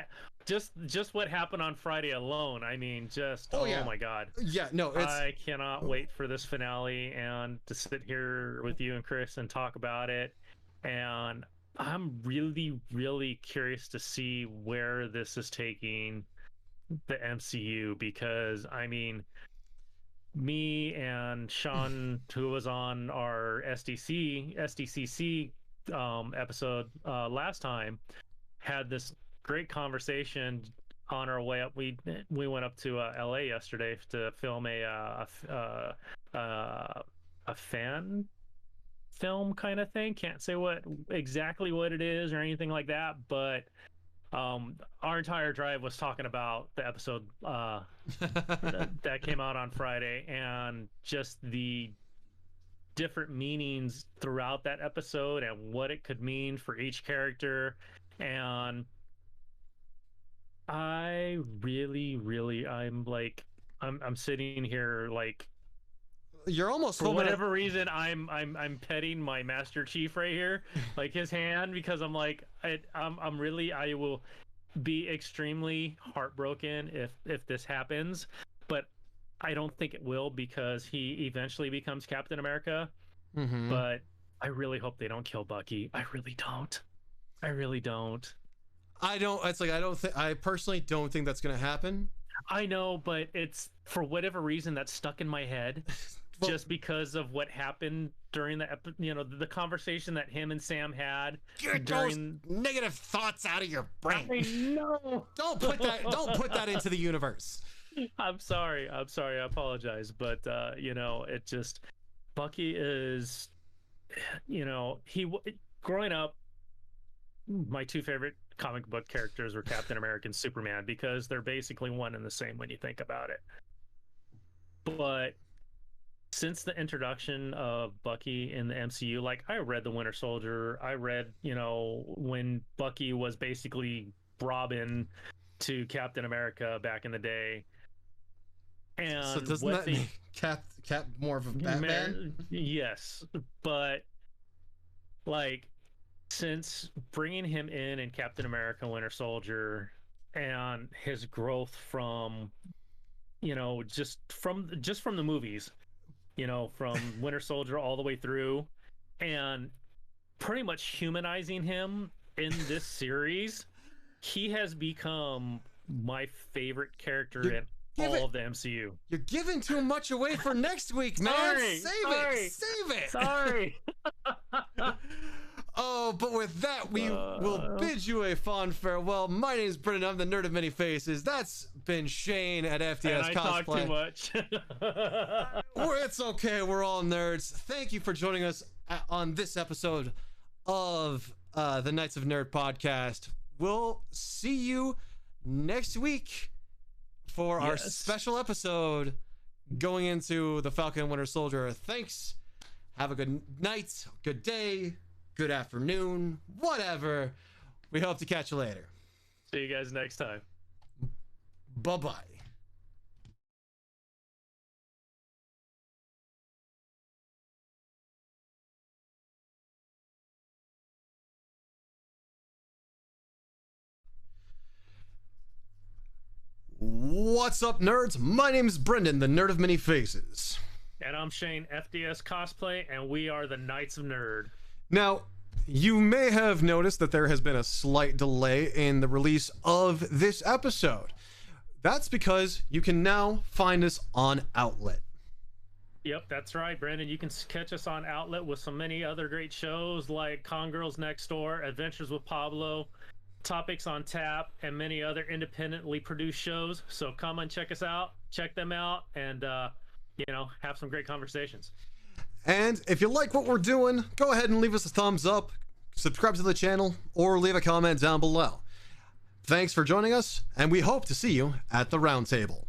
happened on Friday alone. I mean, oh my god. Yeah, no, I cannot wait for this finale and to sit here with you and Chris and talk about it. And I'm really, really curious to see where this is taking the MCU, because I mean, me and Sean, who was on our SDCC episode last time, had this great conversation on our way up. We went up to LA yesterday to film a fan film kind of thing. Can't say exactly what it is or anything like that, but our entire drive was talking about the episode that came out on Friday, and just the different meanings throughout that episode and what it could mean for each character. And I really I'm sitting here like, you're almost, for whatever reason, I'm petting my Master Chief right here, like his hand, because I'm like, I will be extremely heartbroken if this happens, but I don't think it will, because he eventually becomes Captain America. Mm-hmm. But I really hope they don't kill Bucky. I really don't. I personally don't think that's gonna happen. I know, but it's, for whatever reason, that's stuck in my head. just because of what happened during the conversation that him and Sam had. Get during those negative thoughts out of your brain. I know. Don't put that into the universe. I'm sorry. I apologize, but it just, Bucky is, growing up, my two favorite comic book characters were Captain America and Superman, because they're basically one and the same when you think about it. But since the introduction of Bucky in the MCU, like, I read The Winter Soldier, I read, when Bucky was basically Robin to Captain America back in the day. And so doesn't that make Cap more of a Batman? Yes, but like, since bringing him in Captain America Winter Soldier, and his growth from just from the movies, from Winter Soldier all the way through, and pretty much humanizing him in this series, he has become my favorite character in all of the MCU. You're giving too much away for next week, man. Save it. Sorry. Oh, but with that, we will bid you a fond farewell. My name is Brendan. I'm the nerd of many faces. That's been Shane at FDS Cosplay. Talk too much. It's okay. We're all nerds. Thank you for joining us on this episode of the Knights of Nerd podcast. We'll see you next week for our special episode going into the Falcon and Winter Soldier. Thanks. Have a good night, good day, good afternoon, whatever. We hope to catch you later. See you guys next time. Bye-bye. What's up, nerds? My name is Brendan, the nerd of many faces. And I'm Shane, FDS Cosplay, and we are the Knights of Nerd. Now, you may have noticed that there has been a slight delay in the release of this episode. That's because you can now find us on Outlet. Yep, that's right, Brandon. You can catch us on Outlet with so many other great shows like Con Girls Next Door, Adventures with Pablo, Topics on Tap, and many other independently produced shows. So come and check us out, check them out, and have some great conversations. And if you like what we're doing, go ahead and leave us a thumbs up, subscribe to the channel, or leave a comment down below. Thanks for joining us, and we hope to see you at the round table.